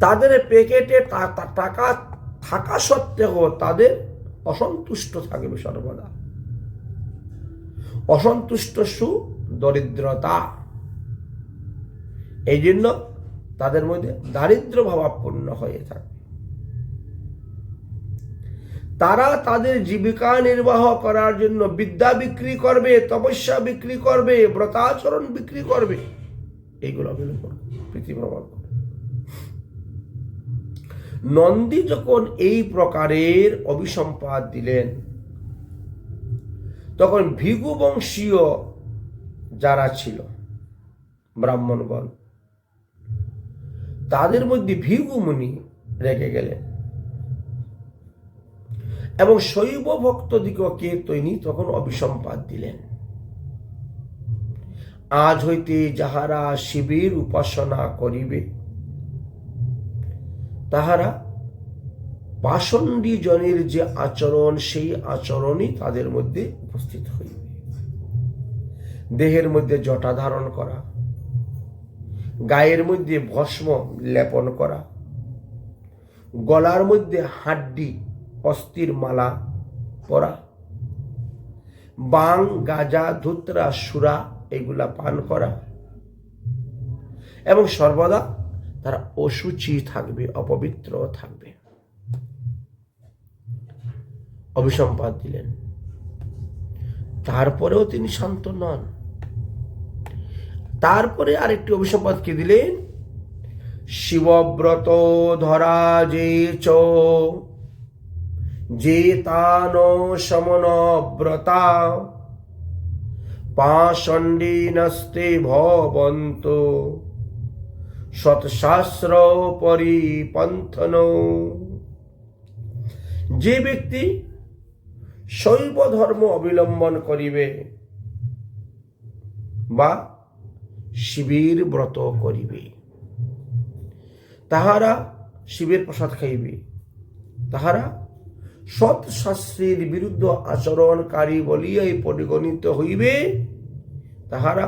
তাদের পেকেটে টাকা থাকা সত্ত্বেও তাদের অসন্তুষ্ট থাকবে সর্বদা। অসন্তুষ্ট দরিদ্রতা, এই জন্য তাদের মধ্যে দারিদ্র ভাবাপন্ন হয়ে থাকে। তারা তাদের জীবিকা নির্বাহ করার জন্য বিদ্যা বিক্রি করবে, তপস্যা বিক্রি করবে, ব্রতাচরণ বিক্রি করবে, এইগুলো অবলম্বন পৃথিবী ভ্রমণ করবে। নন্দী যখন এই প্রকারের অভিসম্পাত দিলেন, তখন ভৃগু বংশীয় যারা ছিল ব্রাহ্মণগণ, তাদের মধ্যে ভৃগু মুনি রেগে গেলেন এবং শৈব ভক্তদিগকে তিনি তখন অভিসম্পাত দিলেন। আজ হইতে যাহারা শিবের উপাসনা করিবে, তাহারা পাষণ্ডী জনের যে আচরণ, সেই আচরণই তাদের মধ্যে উপস্থিত হইবে। দেহের মধ্যে জটা ধারণ করা, গায়ের মধ্যে ভস্ম লেপন করা, গলার মধ্যে হাড্ডি অস্থির মালা পরা, বাং, গাঁজা, ধুতরা, সুরা এগুলা পান করা, এবং সর্বদা তারা অশুচি থাকবে, অপবিত্র থাকবে। অভিসম্পাত দিলেন। তারপরেও তিনি শান্ত নন। তারপরে আরেকটি অভিসম্পাত কি দিলেন? শিবব্রত ধরা যে তান সমনব্রতা পাষণ্ডী নস্তে ভবন্ত সৎশাস্ত্র পরিপন্থন। যে ব্যক্তি শৈব ধর্ম অবলম্বন করিবে বা শিবের ব্রত করিবে, তাহারা শিবের প্রসাদ খাইবে, তাহারা সৎ শাস্ত্রের বিরুদ্ধ আচরণকারী বলিয়াই পরিগণিত হইবে, তাহারা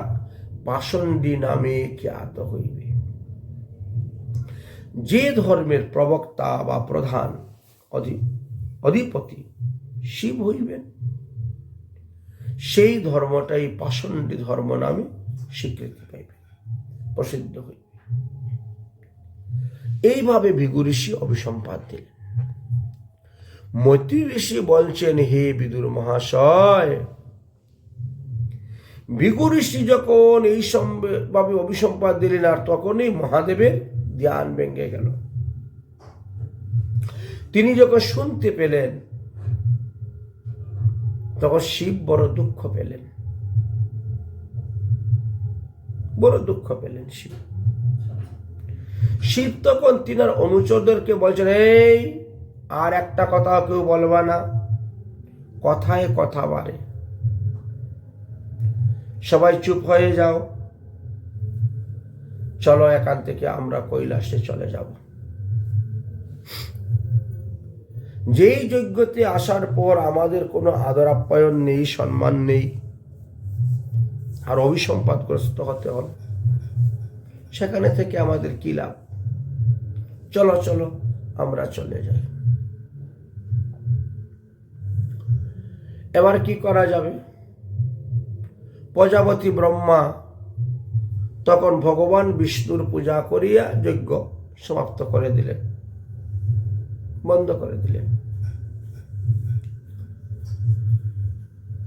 পাষণ্ডী নামে খ্যাত হইবে। যে ধর্মের প্রবক্তা বা প্রধান অধিপতি শিব হইবেন, সেই ধর্মটাই পাষণ্ডী ধর্ম নামে স্বীকৃতি পাইবে, প্রসিদ্ধ হইবে। এইভাবে ভৃগু ঋষি অভিসম্পাদ দিলেন। মৈত্রী ঋষি বলছেন, হে বিদুর মহাশয়, ভৃগু ঋষি যখন এই ভাবে অভিসম্পাদ দিলেন, আর তখনই মহাদেবের ধ্যান ভেঙে গেল। তিনি যখন শুনতে পেলেন, তখন শিব বড় দুঃখ পেলেন, বড় দুঃখ পেলেন শিব। শিব তখন তিনার অনুচরদেরকে বলছেন, এই আর একটা কথা কেউ বলবা না, কথায় কথা বাড়ে, সবাই চুপ হয়ে যাও, চলো এখান থেকে আমরা কৈলাসে চলে যাব। যেই যজ্ঞতে আসার পর আমাদের কোনো আদর আপ্যায়ন নেই, সম্মান নেই, আর অভিসম্পাদগ্রস্ত হতে হল, সেখানে থেকে আমাদের কি লাভ? চলো চলো আমরা চলে যাই। এবার কি করা যাবে? প্রজাপতি ব্রহ্মা তখন ভগবান বিষ্ণুর পূজা করিয়া যজ্ঞ সমাপ্ত করে দিলেন, বন্ধ করে দিলেন।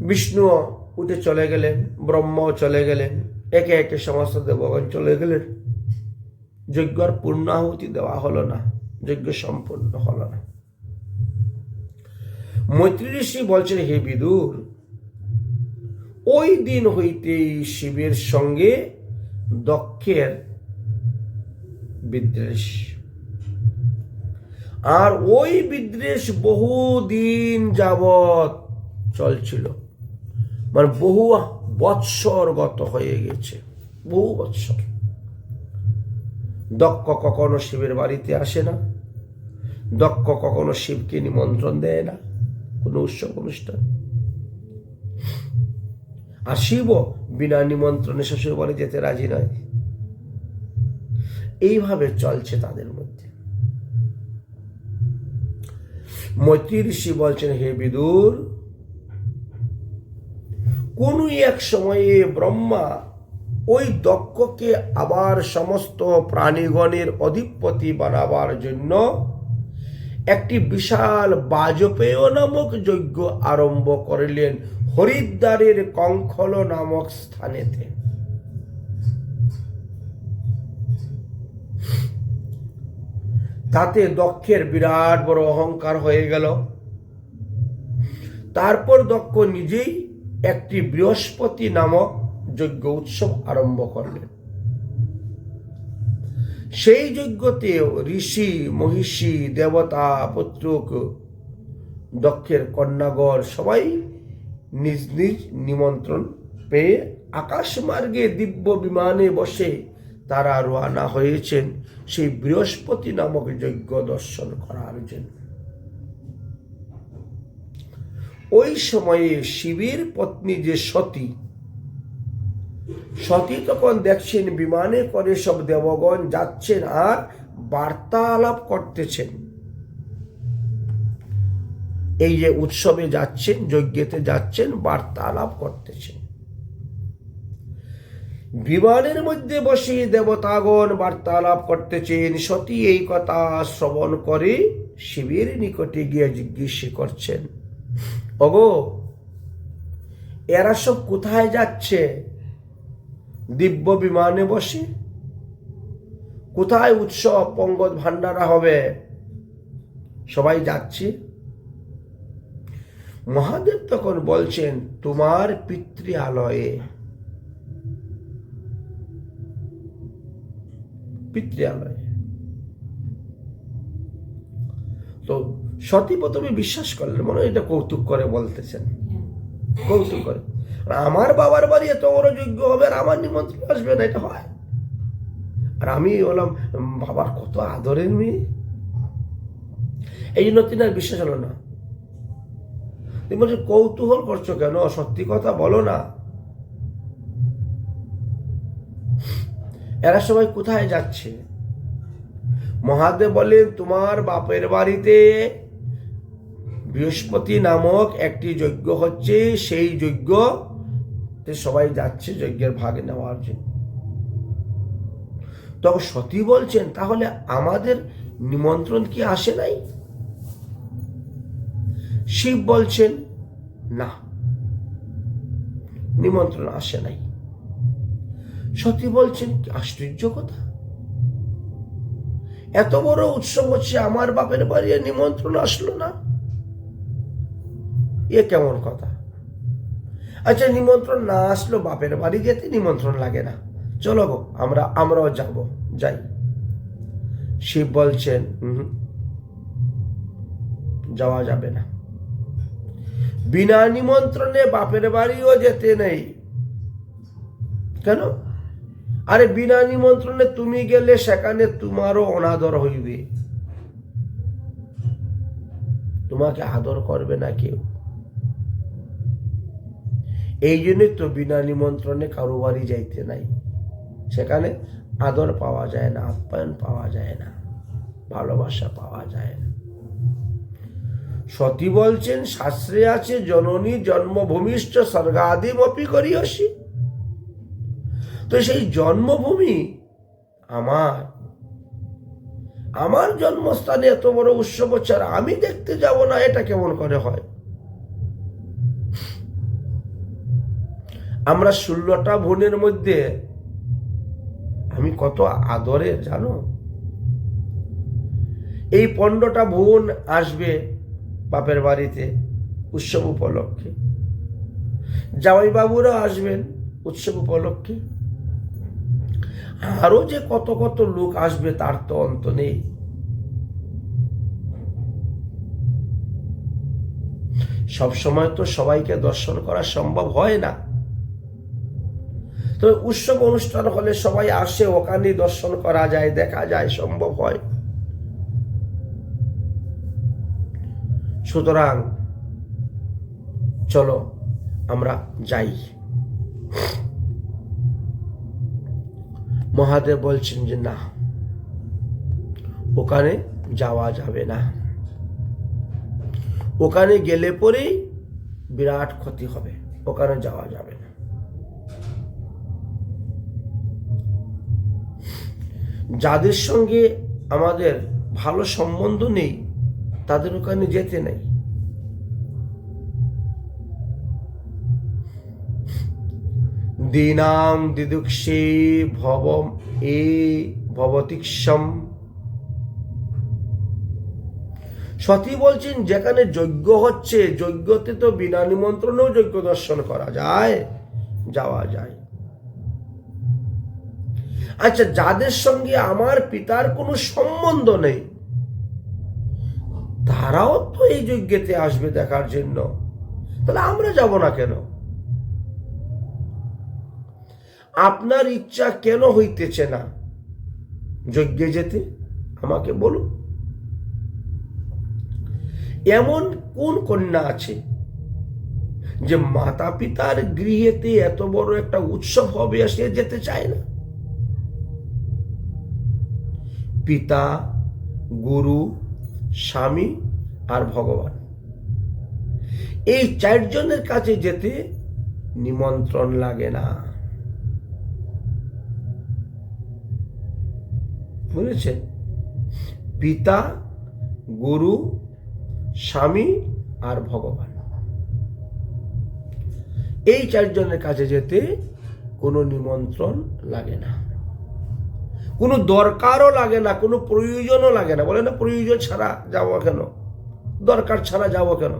বিষ্ণু উঠে চলে গেলেন, ব্রহ্মাও চলে গেলেন, একে একে সমস্ত দেবগণ চলে গেলেন। যজ্ঞর পূর্ণাহুতি দেওয়া হলো না, যজ্ঞ সম্পূর্ণ হলো না। মৈত্রী ঋষি বলছেন, হে বিদুর, ওই দিন হইতেই শিবের সঙ্গে দক্ষের বিদ্বেষ, আর ওই বিদ্বেষ বহুদিন যাবৎ চলছিল, মানে বহু বৎসর গত হয়ে গেছে, বহু বৎসর। দক্ষ কখনো শিবের বাড়িতে আসে না, দক্ষ কখনো শিবকে নিমন্ত্রণ দেয় না কোনো উৎসব অনুষ্ঠান, আর শিবও বিনা নিমন্ত্রণে শ্বশুর বাড়ি যেতে রাজি নয়। এইভাবে চলছে তাদের মধ্যে। মৈত্রী ঋষি বলছেন, হে বিদুর, কোন এক সময়ে ব্রহ্মা ওই দক্ষকে আবার সমস্ত প্রাণীগণের অধিপতি বানাবার জন্য একটি বিশাল বাজপেয় নামক যজ্ঞ আরম্ভ করিলেন হরিদ্বারের কঙ্খল নামক স্থানেতে। তাতে দক্ষের বিরাট বড় অহংকার হয়ে গেল। তারপর দক্ষ নিজেই একটি বৃহস্পতি নামক যজ্ঞ উৎসব আরম্ভ করলেন। সেই যজ্ঞতে ঋষি, মহিষী, দেবতা, পুত্রক, দক্ষের কন্যাগণ সবাই নিজ নিজ নিমন্ত্রণ পেয়ে আকাশ মার্গে দিব্য বিমানে বসে তারা রওনা হয়েছেন সেই বৃহস্পতি নামক যজ্ঞ দর্শন করার জন্য। ওই সময়ে শিবের পত্নী যে সতী তখন দেখছেন বিমানে করে সব দেবগণ যাচ্ছেন আর বার্তালাপ করতেছেন। এই যে উৎসবে যাচ্ছেন, যজ্ঞেতে যাচ্ছেন, বার্তালাপ করতেছেন। বিমানের মধ্যে বসে দেবতাগণ বার্তালাপ করতেছেন। সতী এই কথা শ্রবণ করে শিবের নিকটে গিয়ে জিজ্ঞেস করছেন, ওগো, এরা সব কোথায় যাচ্ছে? দিব্য বিমানে বসে কোথায় উৎসব পঙ্গত ভান্ডারা হবে? সবাই যাচ্ছে। মহাদেব তখন বলছেন, তোমার পিতৃ পিতৃালয়ে। তো সতী প্রথমে বিশ্বাস করলেন, মনে হয় এটা কৌতুক করে বলতেছেন, কৌতুক করে। আমার বাবার বাড়ি এত বড় যজ্ঞ হবে আর আমার নিমন্ত্রণ আসবে না, এটা হয়? আর আমি বললাম বাবার কত আদরের মেয়ে, এই জন্য তিনি আর বিশ্বাস হলো না। তুমি বলছো কৌতূহল করছো কেন, সত্যি কথা বলো না। এরা সবাই কোথায় যাচ্ছে? মহাদেব বলেন তোমার বাপের বাড়িতে বৃহস্পতি নামক একটি যজ্ঞ হচ্ছে, সেই যজ্ঞতে সবাই যাচ্ছে যজ্ঞের ভাগ নেওয়ার জন্য। তখন সতী বলছেন তাহলে আমাদের নিমন্ত্রণ কি আসে নাই? শিব বলছেন না, নিমন্ত্রণ আসে নাই। সতী বলছেন কি আশ্চর্য কথা, এত বড় উৎসব হচ্ছে আমার বাপের বাড়ি নিমন্ত্রণ আসলো না, এ কেমন কথা? আচ্ছা নিমন্ত্রণ না আসলো, বাপের বাড়ি যেতে নিমন্ত্রণ লাগে না, চলো গো আমরাও যাই। শিব বলছেন যাওয়া যাবে না, বিনা নিমন্ত্রণে বাপের বাড়িও যেতে নেই। কেন? আরে বিনা নিমন্ত্রণে তুমি গেলে সেখানে তোমারও অনাদর হইবে, তোমাকে আদর করবে না কেউ। এই জন্যই তো বিনা নিমন্ত্রণে কারো বাড়ি যাইতে নাই, সেখানে আদর পাওয়া যায় না, আপ্যায়ন পাওয়া যায় না, ভালোবাসা পাওয়া যায় না। সতী বলছেন শাস্ত্রে আছে জননী জন্মভূমিষ্ঠ স্বর্গাদিমপি করিয়সি। তো সেই জন্মভূমি আমার জন্মস্থানে এত বড় উৎসব হচ্ছে আর আমি দেখতে যাব না, এটা কেমন করে হয়? আমরা 16টা বোনের মধ্যে আমি কত আদরের জানো? এই 15টা বোন আসবে বাপের বাড়িতে উৎসব উপলক্ষে, জামাই বাবুরা আসবেন উৎসব উপলক্ষে, আরো যে কত কত লোক আসবে তার তো অন্ত নেই। সব সময় তো সবাইকে দর্শন করা সম্ভব হয় না, তো উৎসব অনুষ্ঠান হলে সবাই আসে, ওখানে দর্শন করা যায়, দেখা যায়, সম্ভব হয়। সুতরাং চলো আমরা যাই। মহাদেব বলছেন যে না, ওখানে যাওয়া যাবে না, ওখানে গেলে পরেই বিরাট ক্ষতি হবে, ওখানে যাওয়া যাবে না। যাদের সঙ্গে আমাদের ভালো সম্বন্ধ নেই তাদের ওখানে যেতে নেই। দীনাম দিদুক্ষে ভবম এ ভবতিক্ষম। সতী বলছেন যেখানে যজ্ঞ হচ্ছে, যজ্ঞতে তো বিনা নিমন্ত্রণেও যজ্ঞ দর্শন করা যায়, যাওয়া যায়। আচ্ছা যাদের সঙ্গে আমার পিতার কোনো সম্বন্ধ নেই তারাও তো এই যজ্ঞেতে আসবে দেখার জন্য, তাহলে আমরা যাব না কেন? আপনার ইচ্ছা কেন হইতেছে না যজ্ঞে যেতে আমাকে বলুন। এমন কোন কন্যা আছে যে মাতা পিতার গৃহেতে এত বড় একটা উৎসব হবে সে যেতে চায় না? পিতা, গুরু, স্বামী আর ভগবান, এই 4 জনের কাছে যেতে নিমন্ত্রণ লাগে না, বুঝেছেন? পিতা, গুরু, স্বামী আর ভগবান, এই 4 জনের কাছে যেতে কোনো নিমন্ত্রণ লাগে না, কোনো দরকারও লাগে না, কোনো প্রয়োজনও লাগে না। বলে না প্রয়োজন ছাড়া যাবো কেন, দরকার ছাড়া যাবো কেন?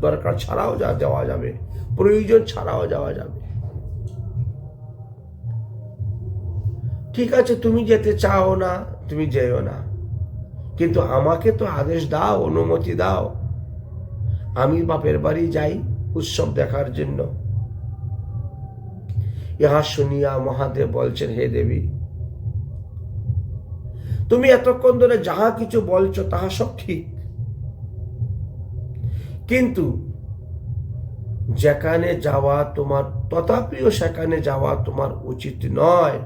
দরকার ছাড়াও যাওয়া যাবে, প্রয়োজন ছাড়াও যাওয়া যাবে। ঠিক আছে, তুমি যেতে চাও না, তুমি যেও না, কিন্তু আমাকে তো আদেশ দাও, অনুমতি দাও, আমি বাপের বাড়ি যাই উৎসব দেখার জন্য। ইহা শুনিয়া মহাদেব বলছেন, হে দেবী, তুমি এতক্ষণ ধরে যাহা কিছু বলছো তাহা সব ঠিক, কিন্তু যেখানে যাওয়া তোমার, তথাপিও সেখানে যাওয়া তোমার উচিত নয়।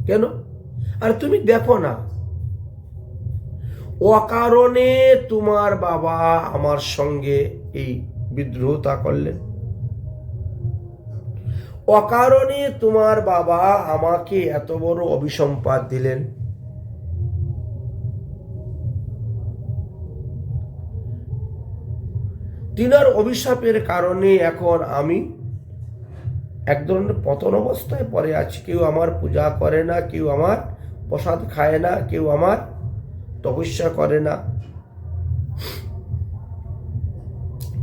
কেন? আর তুমি দেখো না, অকারণে তোমার বাবা আমার সঙ্গে এই বিদ্রোহতা করলেন, অকারণে তোমার বাবা আমাকে এত বড় অভিসম্পাত দিলেন। তিনার অভিশাপের কারণে এখন আমি এক ধরনের পতন অবস্থায় পড়ে আছি। কেউ আমার পূজা করে না, কেউ আমার প্রসাদ খায় না, কেউ আমার তপস্যা করে না,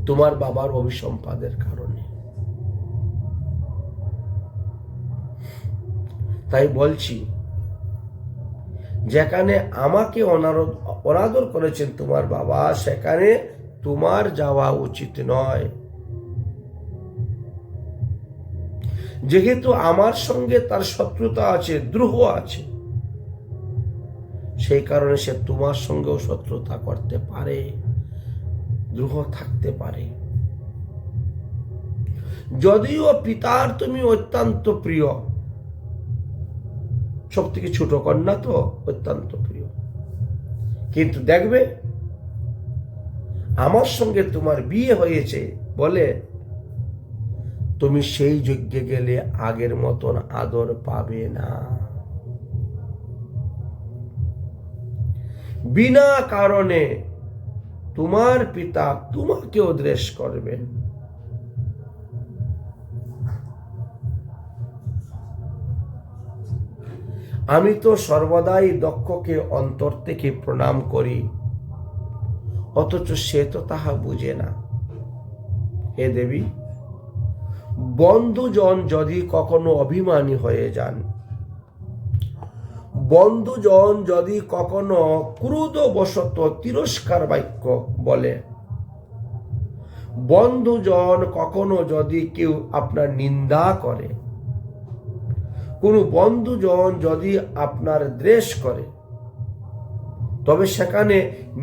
তোমার বাবার অভিসম্পাদের কারণে। তাই বলছি, যেখানে আমাকে অনাদর করেছেন তোমার বাবা, সেখানে তোমার যাওয়া উচিত নয়। যেহেতু আমার সঙ্গে তার শত্রুতা আছে, দ্রোহ আছে, সেই কারণে সে তোমার সঙ্গেও শত্রুতা করতে পারে, দ্রোহ থাকতে পারে। যদিও পিতার তুমি অত্যন্ত প্রিয়, সব থেকে ছোট কন্যা তো অত্যন্ত প্রিয়, কিন্তু দেখবে আমার সঙ্গে তোমার বিয়ে হয়েছে বলে তুমি সেই যজ্ঞে গেলে আগের মতন আদর পাবে না। বিনা কারণে তোমার পিতা তোমাকেও দ্বেষ করবেন। আমি তো সর্বদাই দক্ষকে অন্তর থেকে প্রণাম করি, অথচ সে তো তাহা বুঝে না। হে দেবী, বন্ধুজন যদি কখনো অভিমানী হয়ে যান, বন্ধুজন যদি কখনো ক্রোধবশত তিরস্কার বাক্য বলে, বন্ধুজন কখনো যদি কেউ আপনার নিন্দা করে, কোনো বন্ধুজন যদি আপনার দ্বেষ করে, তবে সেখানে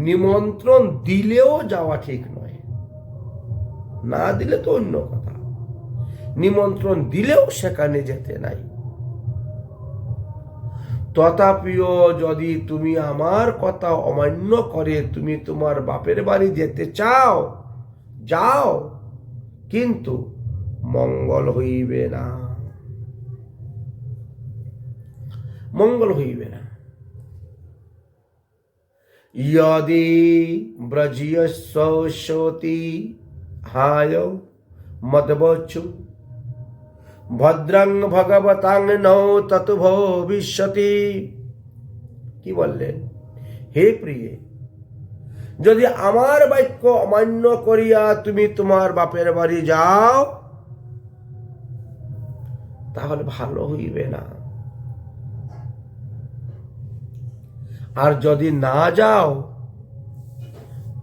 নিমন্ত্রণ দিলেও যাওয়া ঠিক নয়। না দিলে তো অন্য কথা, নিমন্ত্রণ দিলেও সেখানে যেতে নাই। তথাপিও যদি তুমি আমার কথা অমান্য করে তুমি তোমার বাপের বাড়ি যেতে চাও, যাও, কিন্তু মঙ্গল হইবে না, মঙ্গল হইবে না। यदि ব্রজীয়সৌতি হায় মদবচু ভদ্রং ভগবতাং নৌ তত ভবিষ্যতি। কি বললেন? হে প্রিয়ে, যদি আমার বাক্য অমান্য করিয়া তুমি তোমার বাপের বাড়ি যাও, তাহলে ভালো হইবে না। আর যদি না যাও,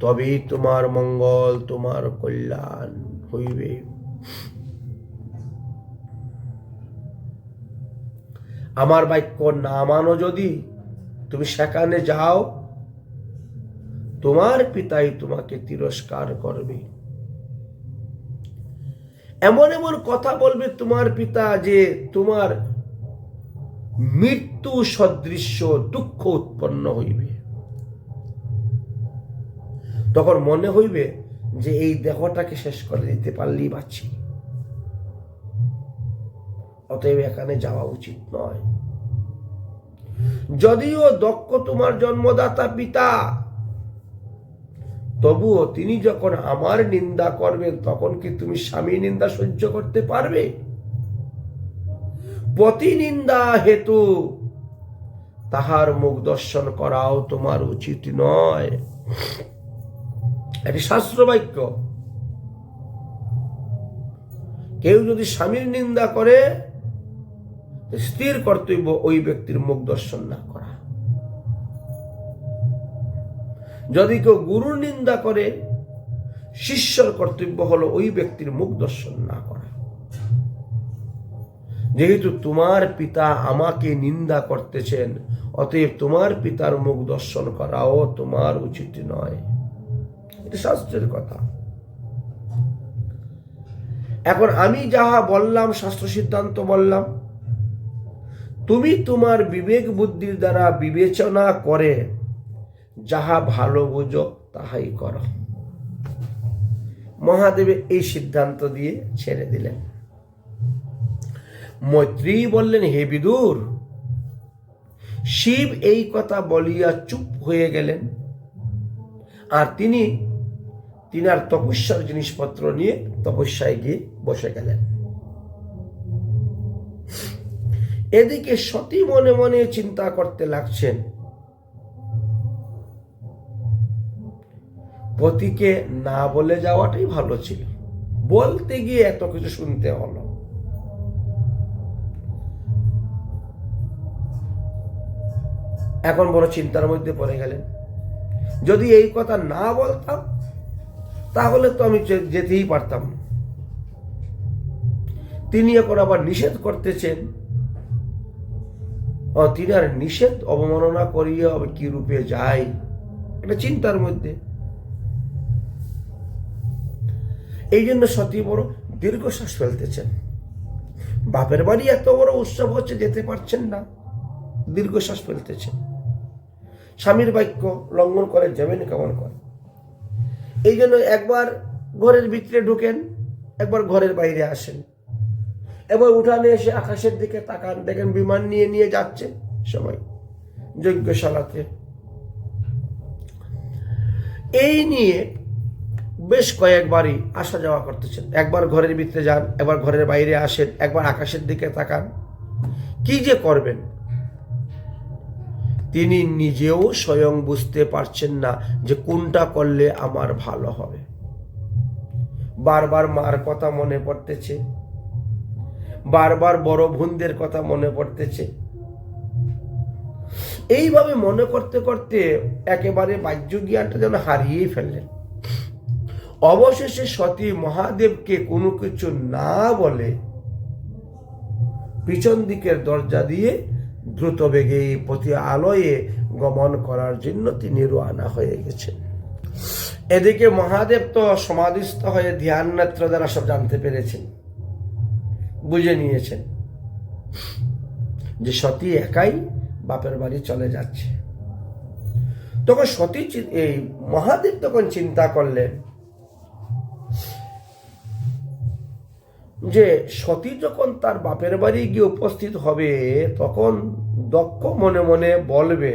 তবেই তোমার মঙ্গল, তোমার কল্যাণ হইবে। আমার বাক্য না মানো, যদি তুমি সেখানে যাও, তোমার পিতাই তোমাকে তিরস্কার করবে। এমন এমন কথা বলবে তোমার পিতা যে তোমার মৃত্যু সদৃশ্য দুঃখ উৎপন্ন হইবে। তখন মনে হইবে যে এই দেহটাকে শেষ করে দিতে পারলেই বাঁচি, অতএব এখানে যাওয়া উচিত নয়। যদিও দক্ষ তোমার জন্মদাতা পিতা, তবুও তিনি যখন আমার নিন্দা করবেন, তখন কি তুমি স্বামীর নিন্দা সহ্য করতে পারবে? পতি নিন্দা হেতু তাহার মুখ দর্শন করাও তোমার উচিত নয়। এটি শাস্ত্র বাক্য। কেউ যদি স্বামীর নিন্দা করে, স্ত্রীর কর্তব্য ওই ব্যক্তির মুখ দর্শন না করা। যদি কেউ গুরুর নিন্দা করে, শিষ্যর কর্তব্য হলো ওই ব্যক্তির মুখ দর্শন না করা। যেহেতু তোমার পিতা আমাকে নিন্দা করতেছেন, অতএব তোমার পিতার মুখ দর্শন করাও তোমার উচিত নয়। এটা শাস্ত্রের কথা। এখন আমি যাহা বললাম, শাস্ত্র সিদ্ধান্ত বললাম, তুমি তোমার বিবেক বুদ্ধির দ্বারা বিবেচনা করে যাহা ভালো বুঝো তাহাই করো। মহাদেব এই সিদ্ধান্ত দিয়ে ছেড়ে দিলেন। মৈত্রী বললেন, হে বিদুর, শিব এই কথা বলিয়া চুপ হয়ে গেলেন। আর তিনি আর তপস্যার জিনিসপত্র নিয়ে তপস্যায় গিয়ে বসে গেলেন। এদিকে সতী মনে মনে চিন্তা করতে লাগছেন, পতিকে না বলে যাওয়াটাই ভালো ছিল, বলতে গিয়ে এত কিছু শুনতে হলো। এখন বড় চিন্তার মধ্যে পড়ে গেলেন, যদি এই কথা না বলতাম তাহলে তো আমি যেতেই পারতাম। তিনি এখন আবার নিষেধ করতেছেন, তিনি আর নিষেধ অবমাননা করিয়ে হবে কি রূপে যায়, একটা চিন্তার মধ্যে। এই জন্য সতী বড় দীর্ঘশ্বাস ফেলতেছেন। বাপের বাড়ি এত বড় উৎসব হচ্ছে, যেতে পারছেন না, দীর্ঘশ্বাস ফেলতেছেন। স্বামীর বাক্য লঙ্ঘন করে যাবেন কেমন করে। এই জন্য একবার ঘরের ভিতরে ঢুকেন, একবার ঘরের বাইরে আসেন, এবার উঠানে এসে আকাশের দিকে তাকান, দেখেন বিমান নিয়ে নিয়ে যাচ্ছে সবাই যজ্ঞশালাতে। এই নিয়ে বেশ কয়েকবারই আসা যাওয়া করতেছেন। একবার ঘরের ভিতরে যান, একবার ঘরের বাইরে আসেন, একবার আকাশের দিকে তাকান। কি যে করবেন তিনি নিজেও স্বয়ং বুঝতে পারছেন না যে কোনটা করলে আমার ভালো হবে। বারবার মার কথা মনে পড়তেছে, বারবার বড় বোনদের কথা মনে পড়তেছে। এইভাবে মনে করতে করতে একেবারে বাহ্য জ্ঞানটা যেন হারিয়েই ফেললেন। অবশেষে সতী মহাদেবকে কোনো কিছু না বলে পিছন দিকের দরজা দিয়ে দ্রুত বেগে পতি আলয়ে গমন করার জন্য তিনি রওনা হয়ে গেছেন। এদিকে মহাদেব তো সমাধিস্থ হয়ে ধ্যান নেত্র দ্বারা সব জানতে পেরেছেন, বুঝে নিয়েছেন যে সতী একাই বাপের বাড়ি চলে যাচ্ছে। তখন সতী এই মহাদেব তখন চিন্তা করলেন যে সতী যখন তার বাপের বাড়ি গিয়ে উপস্থিত হবে, তখন দক্ষ মনে মনে বলবে,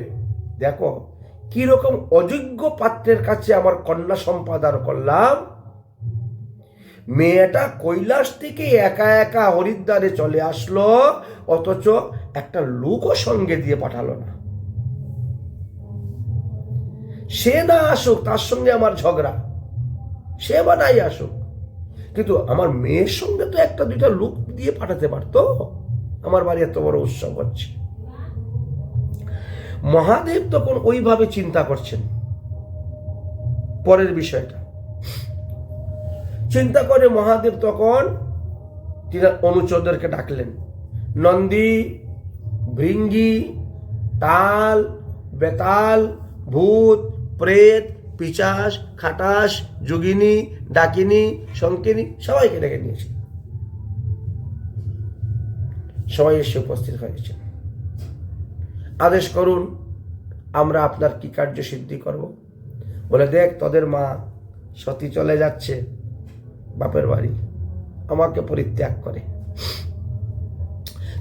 দেখো কিরকম অযোগ্য পাত্রের কাছে আমার কন্যা সম্পাদন করলাম। মেয়েটা কৈলাস থেকে একা একা হরিদ্বারে চলে আসলো, অথচ একটা লোকও সঙ্গে দিয়ে পাঠালো না। সে না আসুক, তার সঙ্গে আমার ঝগড়া, সে বা নাই আসুক, কিন্তু আমার মেয়ের সঙ্গে তো একটা দুইটা লোক দিয়ে পাঠাতে পারতো। আমার বাড়ি এত বড় উৎসব হচ্ছে। মহাদেব তখন ওইভাবে চিন্তা করছেন পরের বিষয়টা। চিন্তা করে মহাদেব তখন তিনি অনুচরদেরকে ডাকলেন। নন্দী, ভৃঙ্গি, তাল, বেতাল, ভূত, প্রেত, পিচাস, খাটাস, যোগিনী, ডাকিনী, শঙ্কিনী সবাইকে ডেকে নিয়েছে। সবাই এসে উপস্থিত হয়েছে। আদেশ করুন, আমরা আপনার কি কার্য সিদ্ধি করব। বলে, দেখ তোদের মা সতী চলে যাচ্ছে বাপের বাড়ি, আমাকে পরিত্যাগ করে।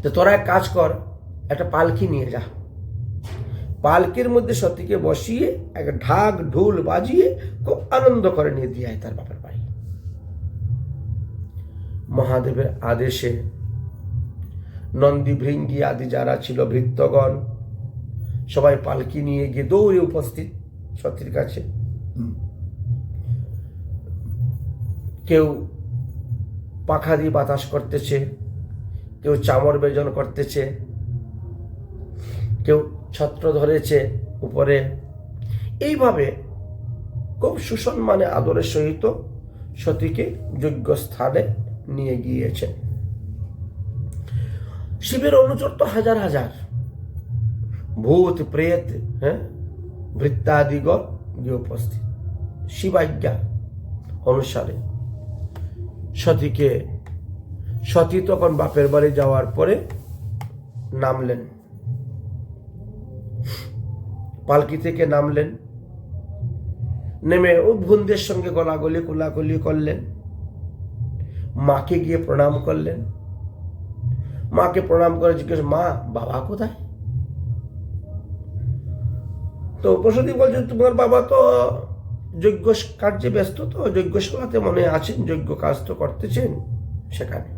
তো তোরা এক কাজ কর, একটা পালকি নিয়ে যা, পালকির মধ্যে সতীকে বসিয়ে এক ঢাক ঢোল বাজিয়ে খুব আনন্দ করে নিয়ে দিয়ে আয় তার বাপের বাড়ি। মহাদেবের আদেশে নন্দী, ভৃঙ্গি আদি যারা ছিল ভৃত্যগণ সবাই পালকি নিয়ে গিয়ে দৌড়ে উপস্থিত সতীর কাছে। কেউ পাখা দিয়ে বাতাস করতেছে, কেউ চামর বেজন করতেছে, কেউ ছত্র ধরেছে উপরে। এইভাবে খুব সুসম্মানে আদরের সহিত সতীকে যোগ্য স্থানে নিয়ে গিয়েছেন। শিবের অনুচর তো হাজার হাজার, ভূত প্রেত, ভৃত্যাদিগণ গিয়ে উপস্থিত। শিবাজ্ঞা অনুসারে সতী তখন বাপের বাড়ি যাওয়ার পরে নামলেন, পালকি থেকে নামলেন, নেমে ও বোনদের সঙ্গে গলাগলি কোলাকুলি করলেন, মাকে গিয়ে প্রণাম করলেন। মাকে প্রণাম করে জিজ্ঞেস, মা বাবা কোথায়? তো বসতি বলছে, তোমার বাবা তো যজ্ঞ কার্যে ব্যস্ত, তো যজ্ঞশালাতে মনে আছেন, যজ্ঞ কাজ তো করতেছেন সেখানে।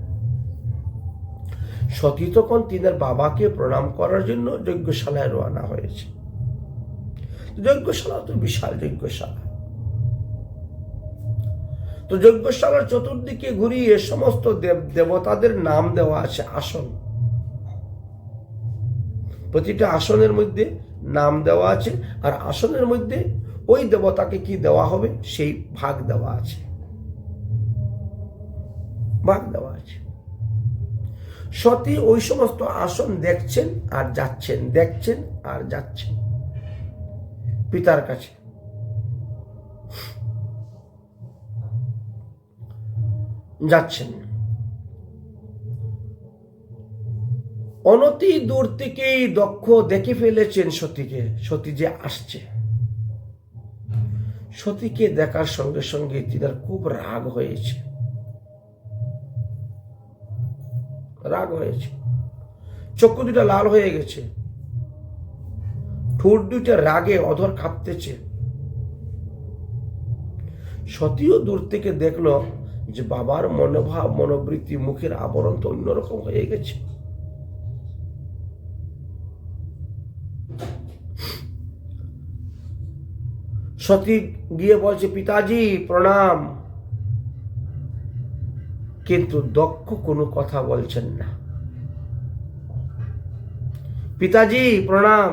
সতী তখন তিনার বাবাকে প্রণাম করার জন্য যজ্ঞশালায় রওনা হয়েছে। যজ্ঞশালা তো বিশাল যজ্ঞশালা। তো যজ্ঞশালার চতুর্দিকে ঘুরিয়ে সমস্ত দেবতাদের নাম দেওয়া আছে আসন। প্রতিটা আসনের মধ্যে নাম দেওয়া আছে, আর আসনের মধ্যে ওই দেবতাকে কি দেওয়া হবে সেই ভাগ দেওয়া আছে, ভাগ দেওয়া আছে। সতী ওই সমস্ত আসন দেখছেন আর যাচ্ছেন, দেখছেন আর যাচ্ছেন পিতার কাছে। যাচ্ছেন, অনতি দূর থেকেই দক্ষ দেখে ফেলেছেন সতীকে, সতী যে আসছে। সতীকে দেখার সঙ্গে সঙ্গে তিনার খুব রাগ হয়েছে, রাগ হয়েছে। চক্ষু দুটা লাল হয়ে গেছে, ঠোঁট দুইটা রাগে অধর কাঁপতেছে। সতীও দূর থেকে দেখলো যে বাবার মনোভাব, মনোবৃত্তি, মুখের আবরণ তো অন্যরকম হয়ে গেছে। সতী গিয়ে বলছে, পিতাজি প্রণাম। কিন্তু দক্ষ কোনো কথা বলছেন না। পিতাজি প্রণাম,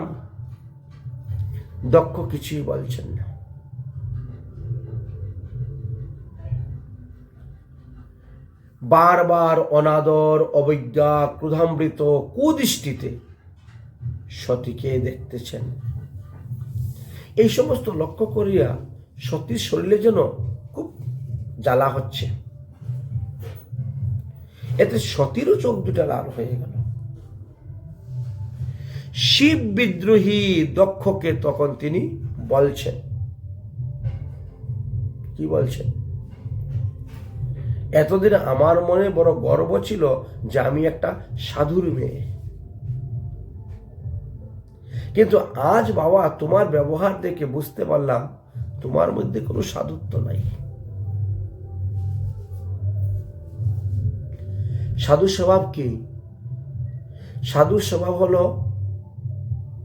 দক্ষ কিছুই বলছেন না। বারবার অনাদর, অবজ্ঞা, ক্রোধামৃত কুদৃষ্টিতে সতীকে দেখতেছেন। এই সমস্ত লক্ষ্য করিয়া সতীর শরীরে যেন খুব জ্বালা হচ্ছে। এতে সতীরও চোখ দুটা লাল হয়ে গেল। শিব বিদ্রোহী দক্ষকে তখন তিনি বলছেন, কি বলছেন? এতদিন আমার মনে বড় গর্ব ছিল যে আমি একটা সাধুর মেয়ে, কিন্তু আজ বাবা তোমার ব্যবহার দেখে বুঝতে পারলাম তোমার মধ্যে কোনো সাধুত্ব নাই। সাধু স্বভাব কি? সাধু স্বভাব হলো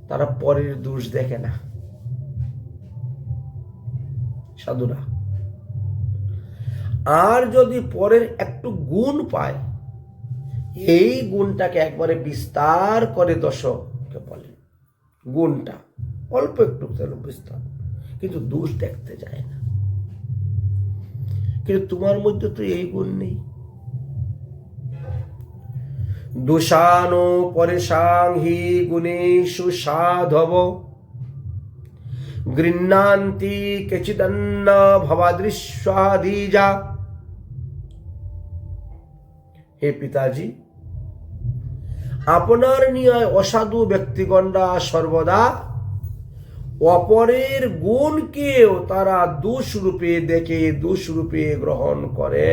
তারা পরের দোষ দেখে না। সাধুরা আর যদি পরের একটু গুণ পায়, এই গুণটাকে একবারে বিস্তার করে দশকে বলে। গুণটা অল্প একটু বিস্তার, কিন্তু দোষ দেখতে যায় না। কিন্তু তোমার মধ্যে তো এই গুণ নেই। দোষানো পরেশাং হি গুণেষু সাধব গৃহ্ণান্তি কেচিদন্ন ভবাদৃশ্বাদিজা। হে পিতাজি, আপনার নিয়ে অসাধু ব্যক্তিগণরা সর্বদা অপরের গুণকেও তারা দোষ রূপে দেখে, দোষ রূপে গ্রহণ করে।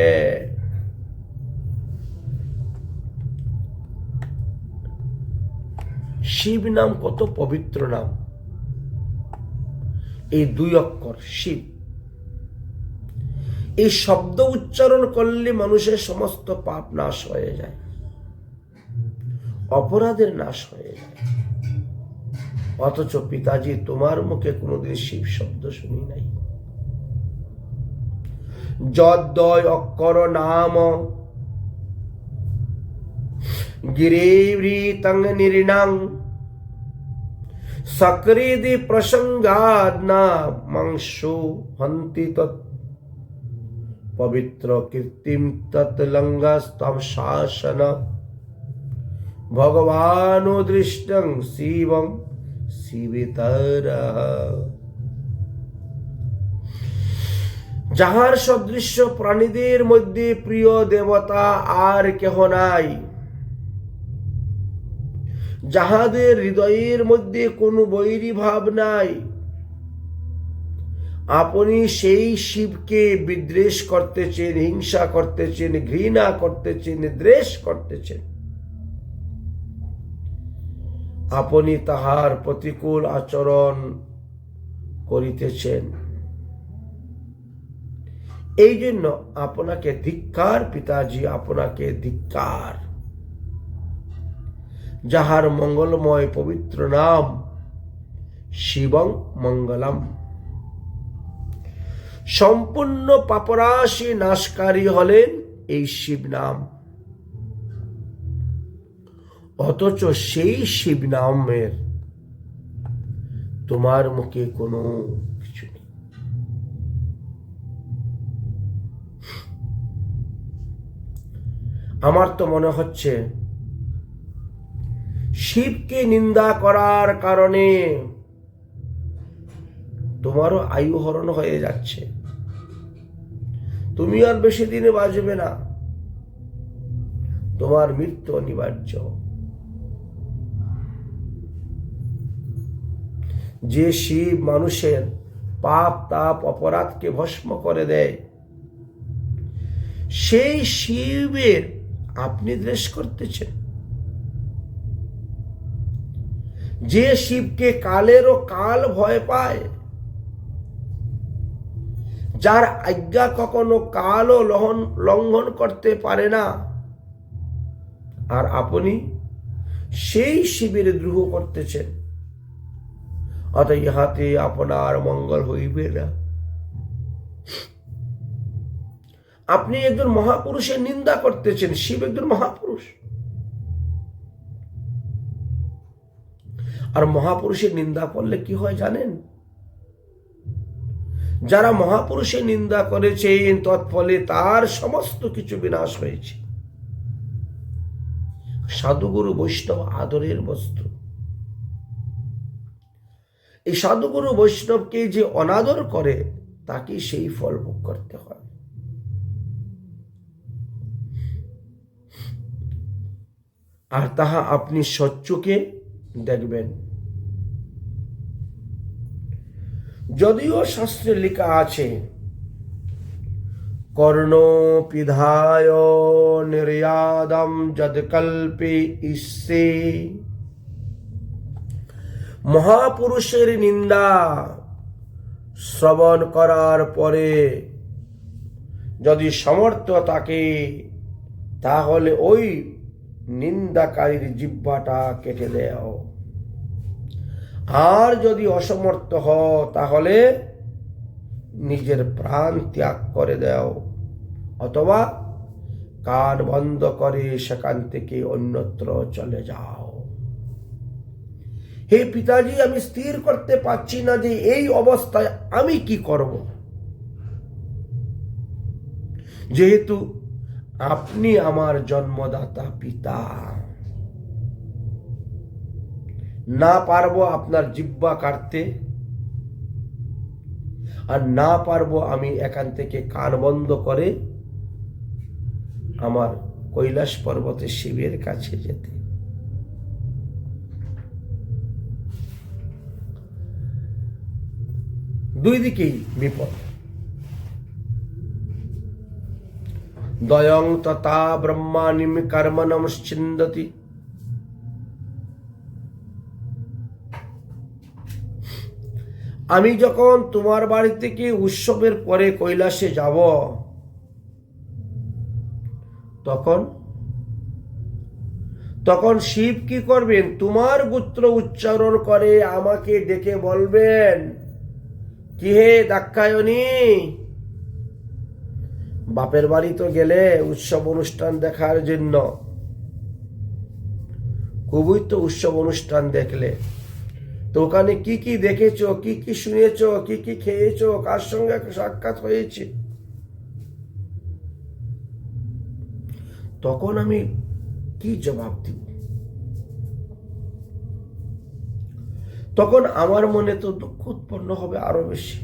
শিব নাম কত পবিত্র নাম। এই দুই অক্ষর শিব, এই শব্দ উচ্চারণ করলে মানুষের সমস্ত পাপ নাশ হয়ে যায়, অপরাধের নাশ হয়ে যায়। অথচ পিতাজি তোমার মুখে কোনোদিন শিব শব্দ শুনি নাই। যদ্দয় অক্ষর নাম गिरेव्रीतं निर्णां सक्रीदि प्रसंगाद्ना मंशो हन्ति तत् पवित्र कीर्तिं तत् लंगास्तं शासन भगवानो दृष्टं शिवं शिवितरः। যাহার সদৃশ্য প্রাণীদের মধ্যে প্রিয় দেবতা আর কেহ নাই, যাহাদের হৃদয়ের মধ্যে কোনো বৈরী ভাব নাই, আপনি সেই শিবকে বিদ্বেষ করতেছেন, হিংসা করতেছেন, ঘৃণা করতেছেন, দ্বেষ করতেছেন। আপনি তাহার প্রতিকূল আচরণ করিতেছেন। এই জন্য আপনাকে ধিক্কার পিতাজি, আপনাকে ধিক্কার। যাহার মঙ্গলময় পবিত্র নাম শিবং মঙ্গলম, সম্পূর্ণ পাপরাশি নাশকারী হলেন এই শিব নাম। অথচ সেই শিব নামের তোমার মুখে কোনো কিছু নেই। আমার তো মনে হচ্ছে শিবকে নিন্দা করার কারণে তোমারও আয়ু হরণ হয়ে যাচ্ছে। তুমি আর বেশি দিনে বাঁচবে না, তোমার মৃত্যু অনিবার্য। যে শিব মানুষের পাপ তাপ অপরাধকে ভস্ম করে দেয়, সেই শিবের আপনি দ্বেষ করতেছেন। যে শিবকে কালেরও কাল ভয় পায়, যার আজ্ঞা কখনো কালও লঙ্ঘন করতে পারে না, আর আপনি সেই শিবের দ্রোহ করতেছেন। অতএব ইহাতে আপনার মঙ্গল হইবে না। আপনি একজন মহাপুরুষের নিন্দা করতেছেন। শিব একজন মহাপুরুষ, আর মহাপুরুষের নিন্দা করলে কি হয় জানেন? যারা মহাপুরুষের নিন্দা করেছেন তৎফলে তার সমস্ত কিছু বিনাশ হয়েছে। সাধুগুরু বৈষ্ণব আদরের বস্তু। এই সাধুগুরু বৈষ্ণবকে যে অনাদর করে তাকে সেই ফল ভোগ করতে হয়। আর তাহা আপনি সচ্চোখে দেখবেন। যদিও শাস্ত্রে লেখা আছে কর্ণ পিধায় নির্যাদম যদকল্পে ইস্যে, মহাপুরুষের নিন্দা শ্রবণ করার পরে যদি সামর্থ্য থাকে তাহলে ওই নিন্দাকারীর জিহ্বাটা কেটে দাও। আর যদি অসমর্থ হও তাহলে নিজের প্রাণ ত্যাগ করে দাও, অথবা কান বন্ধ করে সেখান থেকে অন্যত্র চলে যাও। হে পিতাজি, আমি স্থির করতে পারছি না যে এই অবস্থায় আমি কি করব। যেহেতু আপনি আমার জন্মদাতা পিতা, না পারবো আপনার জিহ্বা কাটতে, আর না পারবো আমি এখান থেকে কান বন্ধ করে আমার কৈলাস পর্বতে শিবের কাছে যেতে। দুই দিকেই বিপদ। দয়ং তথা ব্রহ্মাণিম কর্মণমশ্চিন্দতি, আমি যখন তোমার বাড়ি থেকে উৎসবের পরে কৈলাসে যাব, তখন শিব কি করবেন? তোমার গোত্র উচ্চারণ করে আমাকে ডেকে বলবেন, কি হে দাক্ষায়ণী, বাপের বাড়ি তো গেলে উৎসব অনুষ্ঠান দেখার জন্য, উভয় তো উৎসব অনুষ্ঠান দেখলে, তো ওখানে কি কি দেখেছো, কি কি শুনেছো, কি কি খেয়েছো, কার সঙ্গে সাক্ষাৎ হয়েছে, তখন আমি কি জবাব দিব? তখন আমার মনে তো দুঃখ উৎপন্ন হবে আরো বেশি।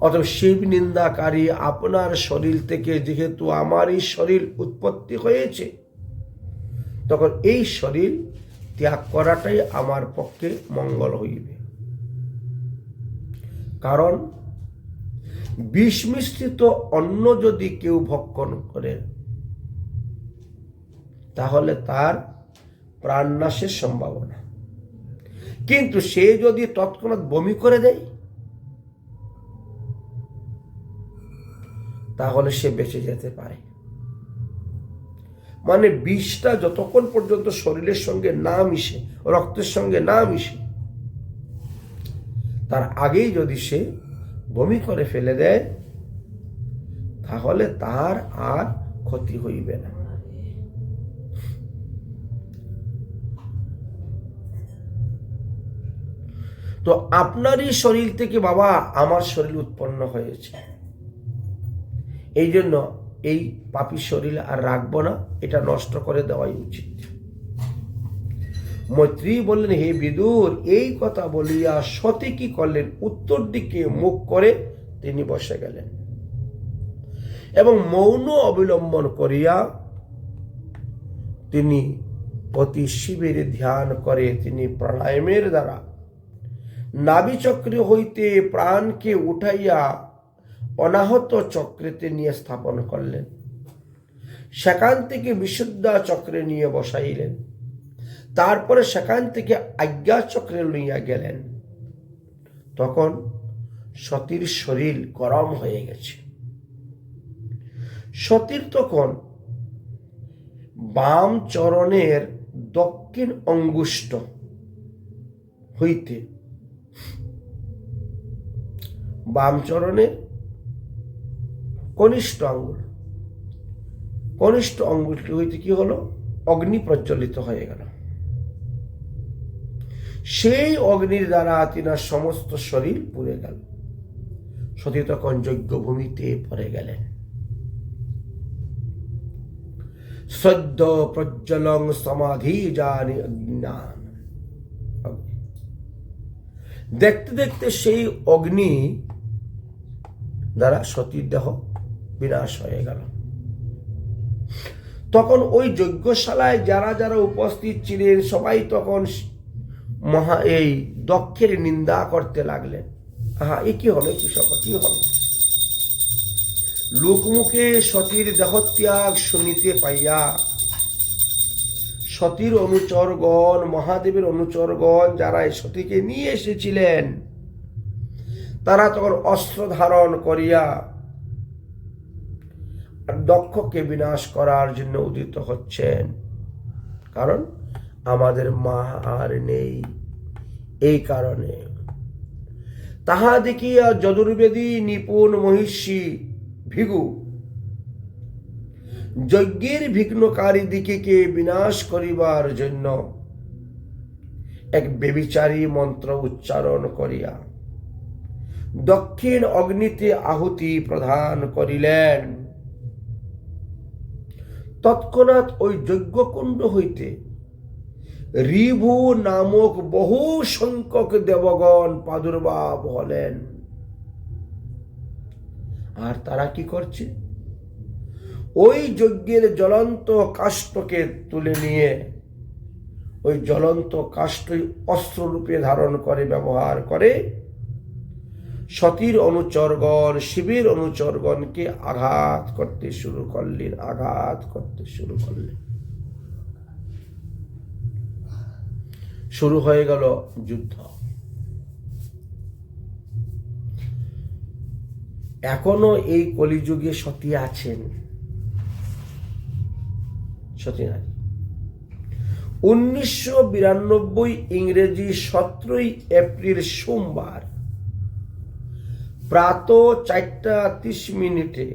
অথবা শিব নিন্দাকারী আপনার শরীর থেকে যেহেতু আমারই শরীর উৎপত্তি হয়েছে, তখন এই শরীর ত্যাগ করাটাই আমার পক্ষে মঙ্গল হইবে। কারণ বিষ মিশ্রিত অন্ন যদি কেউ ভক্ষণ করে, তাহলে তার প্রাণনাশের সম্ভাবনা। কিন্তু সে যদি তৎক্ষণাৎ বমি করে দেয়, তাহলে সে বেঁচে যেতে পারে। মানে বিষটা যতক্ষণ পর্যন্ত শরীরের সঙ্গে না মিশে, রক্তের সঙ্গে না মিশে, তার আগেই যদি সে বমি করে ফেলে দেয়, তাহলে তার আর ক্ষতি হইবে না। তো আপনারই শরীর থেকে বাবা আমার শরীর উৎপন্ন হয়েছে, এই জন্য এই পাপী শরীর আর রাখবো না, এটা নষ্ট করে দেওয়াই উচিত। মৈত্রী বললেন, হে বিদুর, এই কথা বলিয়া সতী কি করলেন? উত্তর দিকে মুখ করে তিনি বসে গেলেন এবং মৌন অবলম্বন করিয়া তিনি অতি শিবের ধ্যান করে তিনি প্রাণায়ামের দ্বারা নাভিচক্র হইতে প্রাণকে উঠাইয়া অনাহত চক্রেতে নিয়ে স্থাপন করলেন। সেখান থেকে বিশুদ্ধা চক্রে নিয়ে বসাইলেন। তারপরে সেখান থেকে আজ্ঞা চক্রে লইয়া গেলেন। তখন সতীর শরীর গরম হয়ে গেছে। সতীর তখন বাম চরণের দক্ষিণ অঙ্গুষ্ঠ হইতে, বাম চরণের কনিষ্ঠ আঙ্গুল, কনিষ্ঠ আঙ্গুলটি হইতে কি হলো? অগ্নি প্রজ্বলিত হয়ে গেল। সেই অগ্নির দ্বারা তিনার সমস্ত শরীর পুড়ে গেল। সতী তখন যজ্ঞভূমিতে পড়ে গেলেন। সদ্য প্রজ্বলং সমাধি জানি অজ্ঞান। দেখতে দেখতে সেই অগ্নি দ্বারা সতীর দেহ বিনাশ হয়ে গেল। তখন ওই যজ্ঞশালায় যারা যারা উপস্থিত ছিলেন সবাই তখন এই দক্ষের নিন্দা করতে লাগলেন। এ কি হলো, কি সকল কি হলো? লোকমুখে সতীর দেহত্যাগ শুনিতে পাইয়া সতীর অনুচরগণ, মহাদেবের অনুচরগণ যারা সতীকে নিয়ে এসেছিলেন, তারা তখন অস্ত্র ধারণ করিয়া দক্ষকে বিনাশ করার জন্য উদিত হচ্ছেন। কারণ আমাদের মা আর নেই। এই কারণে তাহা দেখিয়া যদুর্বেদী নিপুণ মহিষী ভিগু যজ্ঞের বিঘ্নকারী দিকে বিনাশ করিবার জন্য এক বেবিচারী মন্ত্র উচ্চারণ করিয়া দক্ষিণ অগ্নিতে আহুতি প্রদান করিলেন। তৎক্ষণাৎ ওই যজ্ঞকুণ্ড হইতে ঋভু নামক বহু সংখ্যক দেবগণ প্রাদুর্ভাব হলেন। আর তারা কি করছে? ওই যজ্ঞের জ্বলন্ত কাষ্ঠকে তুলে নিয়ে ওই জ্বলন্ত কাষ্ঠই অস্ত্ররূপে ধারণ করে ব্যবহার করে সতীর অনুচরগণ, শিবের অনুচরগণকে আঘাত করতে শুরু করলেন, আঘাত করতে শুরু করলেন। শুরু হয়ে গেল যুদ্ধ। এখনো এই কলিযুগে সতী আছেন, সতী নারী। 1992 ইংরেজি 17 এপ্রিল সোমবার প্রাত 4:30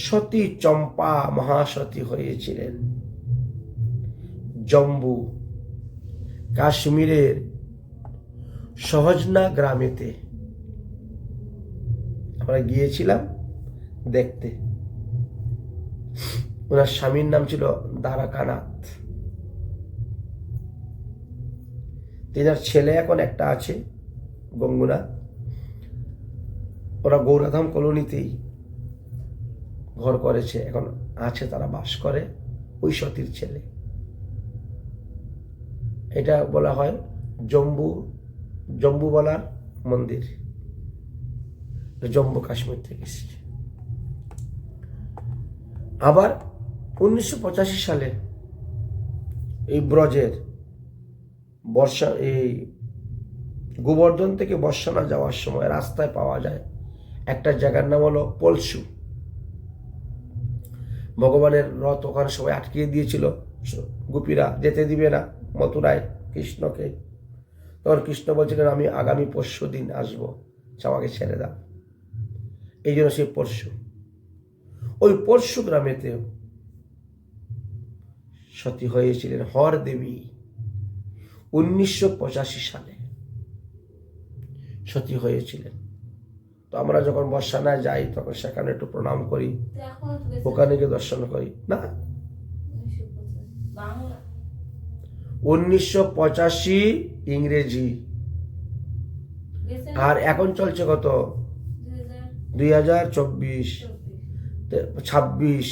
সতী চম্পা মহাসতী হয়েছিলেন। জম্বু কাশ্মীরের সহজনা গ্রামেতে আমরা গিয়েছিলাম দেখতে। ওনার স্বামীর নাম ছিল দ্বারকানাথ। তেনার ছেলে এখন একটা আছে গঙ্গুনাথ। ওরা গৌরাধাম কলোনিতেই ঘর করেছে, এখন আছে, তারা বাস করে। ওই সতীর ছেলে। এটা বলা হয় জম্বুবালার মন্দির, জম্মু কাশ্মীর থেকে এসেছে। আবার 1985 সালে এই ব্রজের এই গোবর্ধন থেকে বর্ষানা যাওয়ার সময় রাস্তায় পাওয়া যায় একটা জায়গার নাম হলো পলসু। ভগবানের রথ ওখানে সবাই আটকিয়ে দিয়েছিল, গোপীরা যেতে দিবে না মথুরায় কৃষ্ণকে। তখন কৃষ্ণ বলছিলেন, আমি আগামী পরশু দিন আসবো, আমাকে ছেড়ে দাও। এই জন্য সেই পরশু, ওই পরশু গ্রামেতে সতী হয়েছিলেন হর দেবী। 1985 সালে সতী হয়েছিলেন। তো আমরা যখন বর্ষানায় যাই তখন সেখানে একটু প্রণাম করি, ওখানে গিয়ে দর্শন করি। না, 1985 ইংরেজি, আর এখন চলছে কত 2024, 26।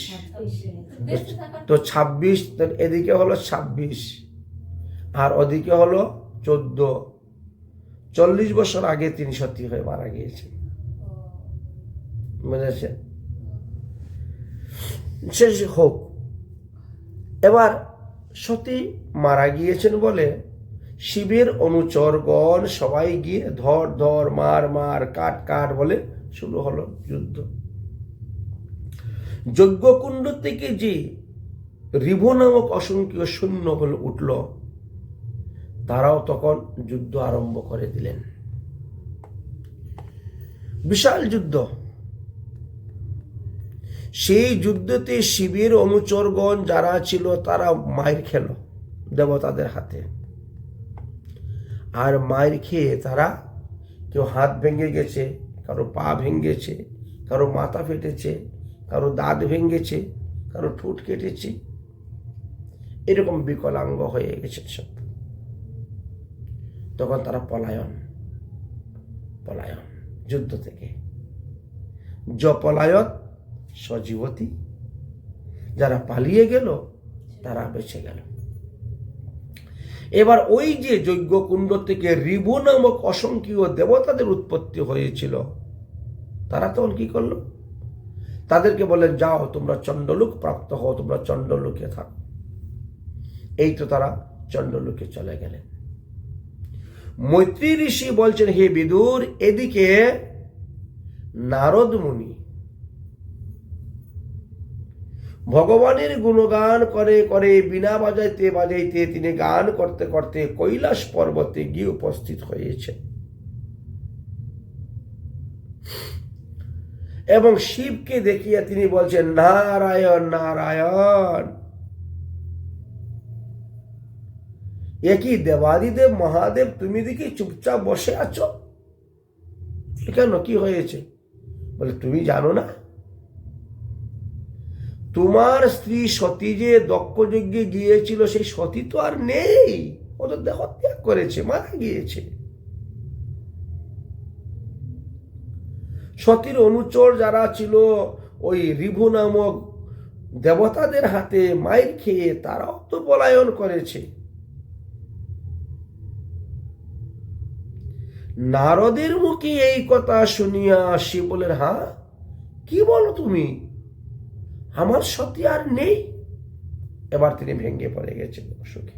তো 26, এদিকে হলো 26 আর ওদিকে হলো 14। 40 বছর আগে তিনি সতী হয়ে মারা গিয়েছেন, বুঝেছেন? সে হোক। এবার সতী মারা গিয়েছেন বলে শিবের অনুচরগণ সবাই গিয়ে ধর ধর মার মার কাট কাট বলে শুরু হলো যুদ্ধ। যজ্ঞকুণ্ড থেকে যে রিভু নামক অসংখ্য সৈন্য উঠল, তারাও তখন যুদ্ধ আরম্ভ করে দিলেন। বিশাল যুদ্ধ। সেই যুদ্ধতে শিবের অনুচরগণ যারা ছিল তারা মায়ের খেল দেবতাদের হাতে। আর মায়ের খেয়ে তারা কেউ হাত ভেঙে গেছে, কারো পা ভেঙেছে, কারো মাথা ফেটেছে, কারো দাঁত ভেঙেছে, কারো ঠোঁট কেটেছে, এরকম বিকলাঙ্গ হয়ে গেছে সব। তখন তারা পলায়ন যুদ্ধ থেকে। পলায়ত সজীবতী, যারা পালিয়ে গেল তারা বেঁচে গেল। এবার ওই যে যজ্ঞকুণ্ড থেকে রিভু নামক অসংখ্য দেবতাদের উৎপত্তি হয়েছিল, তারা তখন কি করলো? তাদেরকে বলেন, যাও তোমরা চণ্ডলোক প্রাপ্ত হও, তোমরা চণ্ডলোকে থাকো। এই তো তারা চণ্ডলোকে চলে গেলেন। মৈত্রী ঋষি বলছেন, হে বিদুর, এদিকে নারদ মুনি ভগবানের গুণগান করে করে বীণা বাজাইতে বাজাইতে তিনি গান করতে করতে কৈলাস পর্বতে গিয়ে উপস্থিত হয়েছে এবং শিবকে দেখিয়া তিনি বলছেন, নারায়ণ নারায়ণ। একই দেবাদিদেব মহাদেব, তুমি দেখি চুপচাপ বসে আছো কেন? কি হয়েছে? বলে, তুমি জানো না তোমার স্ত্রী সতী যে দক্ষযজ্ঞে গিয়েছিল, সেই সতী তো আর নেই, ও তো দেহত্যাগ করেছে, মারা গিয়েছে। সতীর অনুচর যারা ছিল ওই রিভু নামক দেবতাদের হাতে মাইর খেয়ে তারাও তো পলায়ন করেছে। নারদের মুখে এই কথা শুনিয়া শিব বলেন, হ্যাঁ কি বলো তুমি, আমার সতী আর নেই। এবার তিনি ভেঙে পড়ে গেছেন অসুখে।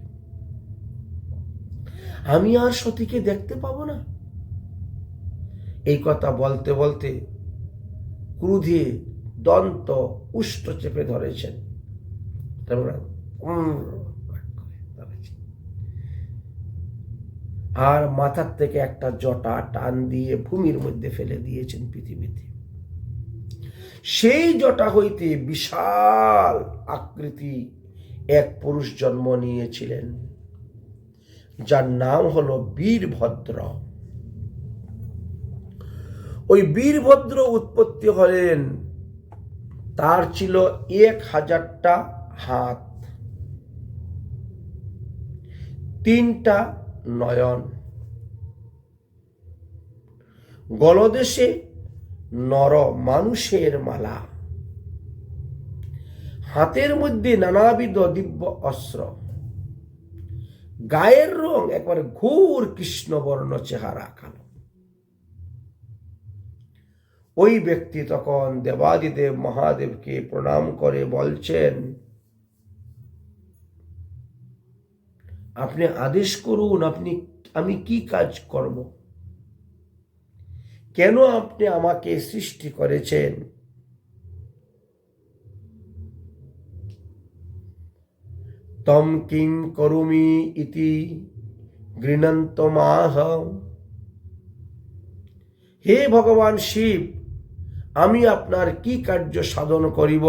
আমি আর সতীকে দেখতে পাবো না। এই কথা বলতে বলতে ক্রোধে দন্ত উষ্ট চেপে ধরেছেন। আর মাথার থেকে একটা জটা টান দিয়ে ভূমির মধ্যে ফেলে দিয়েছেন পৃথিবীতে। সেই জটা হইতে বিশাল আকৃতি এক পুরুষ জন্ম নিয়েছিলেন, যার নাম হলো বীরভদ্র। ওই বীরভদ্র উৎপত্তি হলেন, তার ছিল 1000টা হাত, 3টা নয়ন, গলদেশে নর মানুষের মালা, হাতের মধ্যে নানাবিধ দিব্য অস্ত্র, গায়ের রং একবারে ঘোর কৃষ্ণবর্ণ, চেহারা কালো। ওই ব্যক্তি তখন দেবাদিদেব মহাদেবকে প্রণাম করে বলছেন, আপনি আদেশ করুন, আমি কি কাজ করব? কেন আপনি আমাকে সৃষ্টি করেছেন? তম কিং করুমি ইতি গৃণন্তমাহ। হে ভগবান শিব, আমি আপনার কি কার্য সাধন করিব?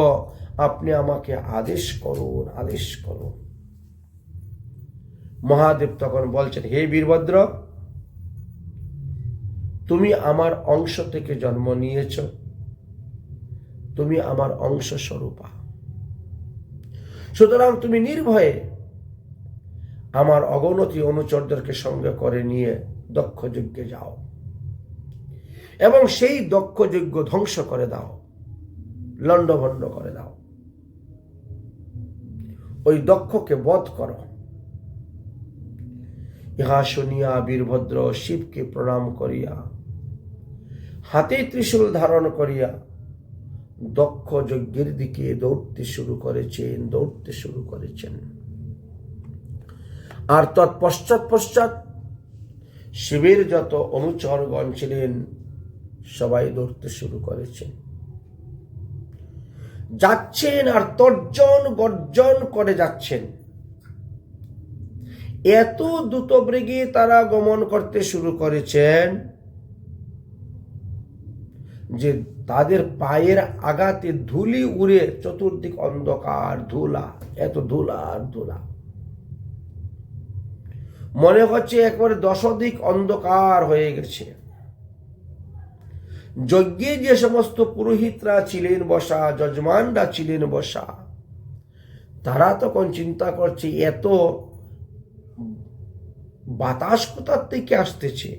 আপনি আমাকে আদেশ করুন, আদেশ করুন। মহাদেব তখন বলছেন, হে বীরভদ্র, তুমি আমার অংশ থেকে জন্ম নিয়েছ, তুমি আমার অংশ স্বরূপা, সুতরাং তুমি নির্ভয়ে আমার অগণতি অনুচরদেরকে সঙ্গে করে নিয়ে দক্ষ যজ্ঞে যাও এবং সেই দক্ষ যজ্ঞ ধ্বংস করে দাও, লণ্ডভণ্ড করে দাও। ওই দক্ষকে বধ করো। ইহা শুনিয়া বীরভদ্র শিবকে প্রণাম করিয়া হাতে ত্রিশূল ধারণ করিয়া দক্ষ যজ্ঞের দিকে দৌড়তে শুরু করেছেন। আর তৎপশ্চাৎ শিবের যত অনুচরগণ ছিলেন সবাই দৌড়তে শুরু করেছেন, যাচ্ছেন আর তর্জন গর্জন করে যাচ্ছেন। এত দ্রুত বেগে তারা গমন করতে শুরু করেছেন যে তাদের পায়ের আঘাতে ধুলি উড়ে চতুর্দিক অন্ধকার, ধুলা, এত ধুলা আর ধুলা, মনে হচ্ছে একবারে 10 দিক অন্ধকার হয়ে গেছে। যজ্ঞে যে সমস্ত পুরোহিতরা ছিলেন বসা, যজমানরা ছিলেন বসা, তারা তখন চিন্তা করছে এত বাতাস কোথার থেকে আসতেছে,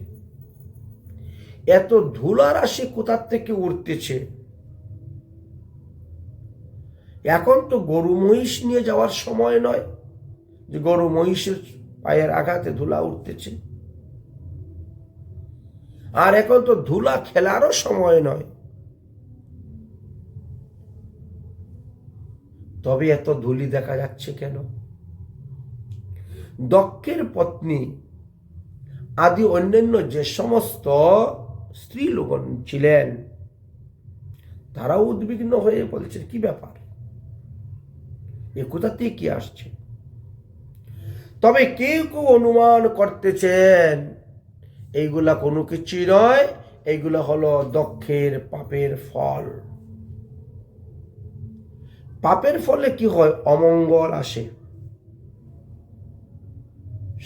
এত ধুলা রাশি কোথার থেকে উঠতেছে। এখন তো গরু মহিষ নিয়ে যাওয়ার সময় নয় যে গরু মহিষের পায়ের আঘাতে ধুলা উঠতেছে, আর এখন তো ধুলা খেলারও সময় নয়। তবে এত ধুলি দেখা যাচ্ছে কেন? দক্ষের পত্নী আদি অন্যান্য যে সমস্ত স্ত্রী লোক ছিলেন তারাও উদ্বিগ্ন হয়ে বলছেন, কি ব্যাপার, এ কোথা থেকে কি আসছে? তবে কেউ কেউ অনুমান করতেছেন এইগুলা কোনো কিছুই নয়, এইগুলা হলো দক্ষের পাপের ফল। পাপের ফলে কি হয়? অমঙ্গল আসে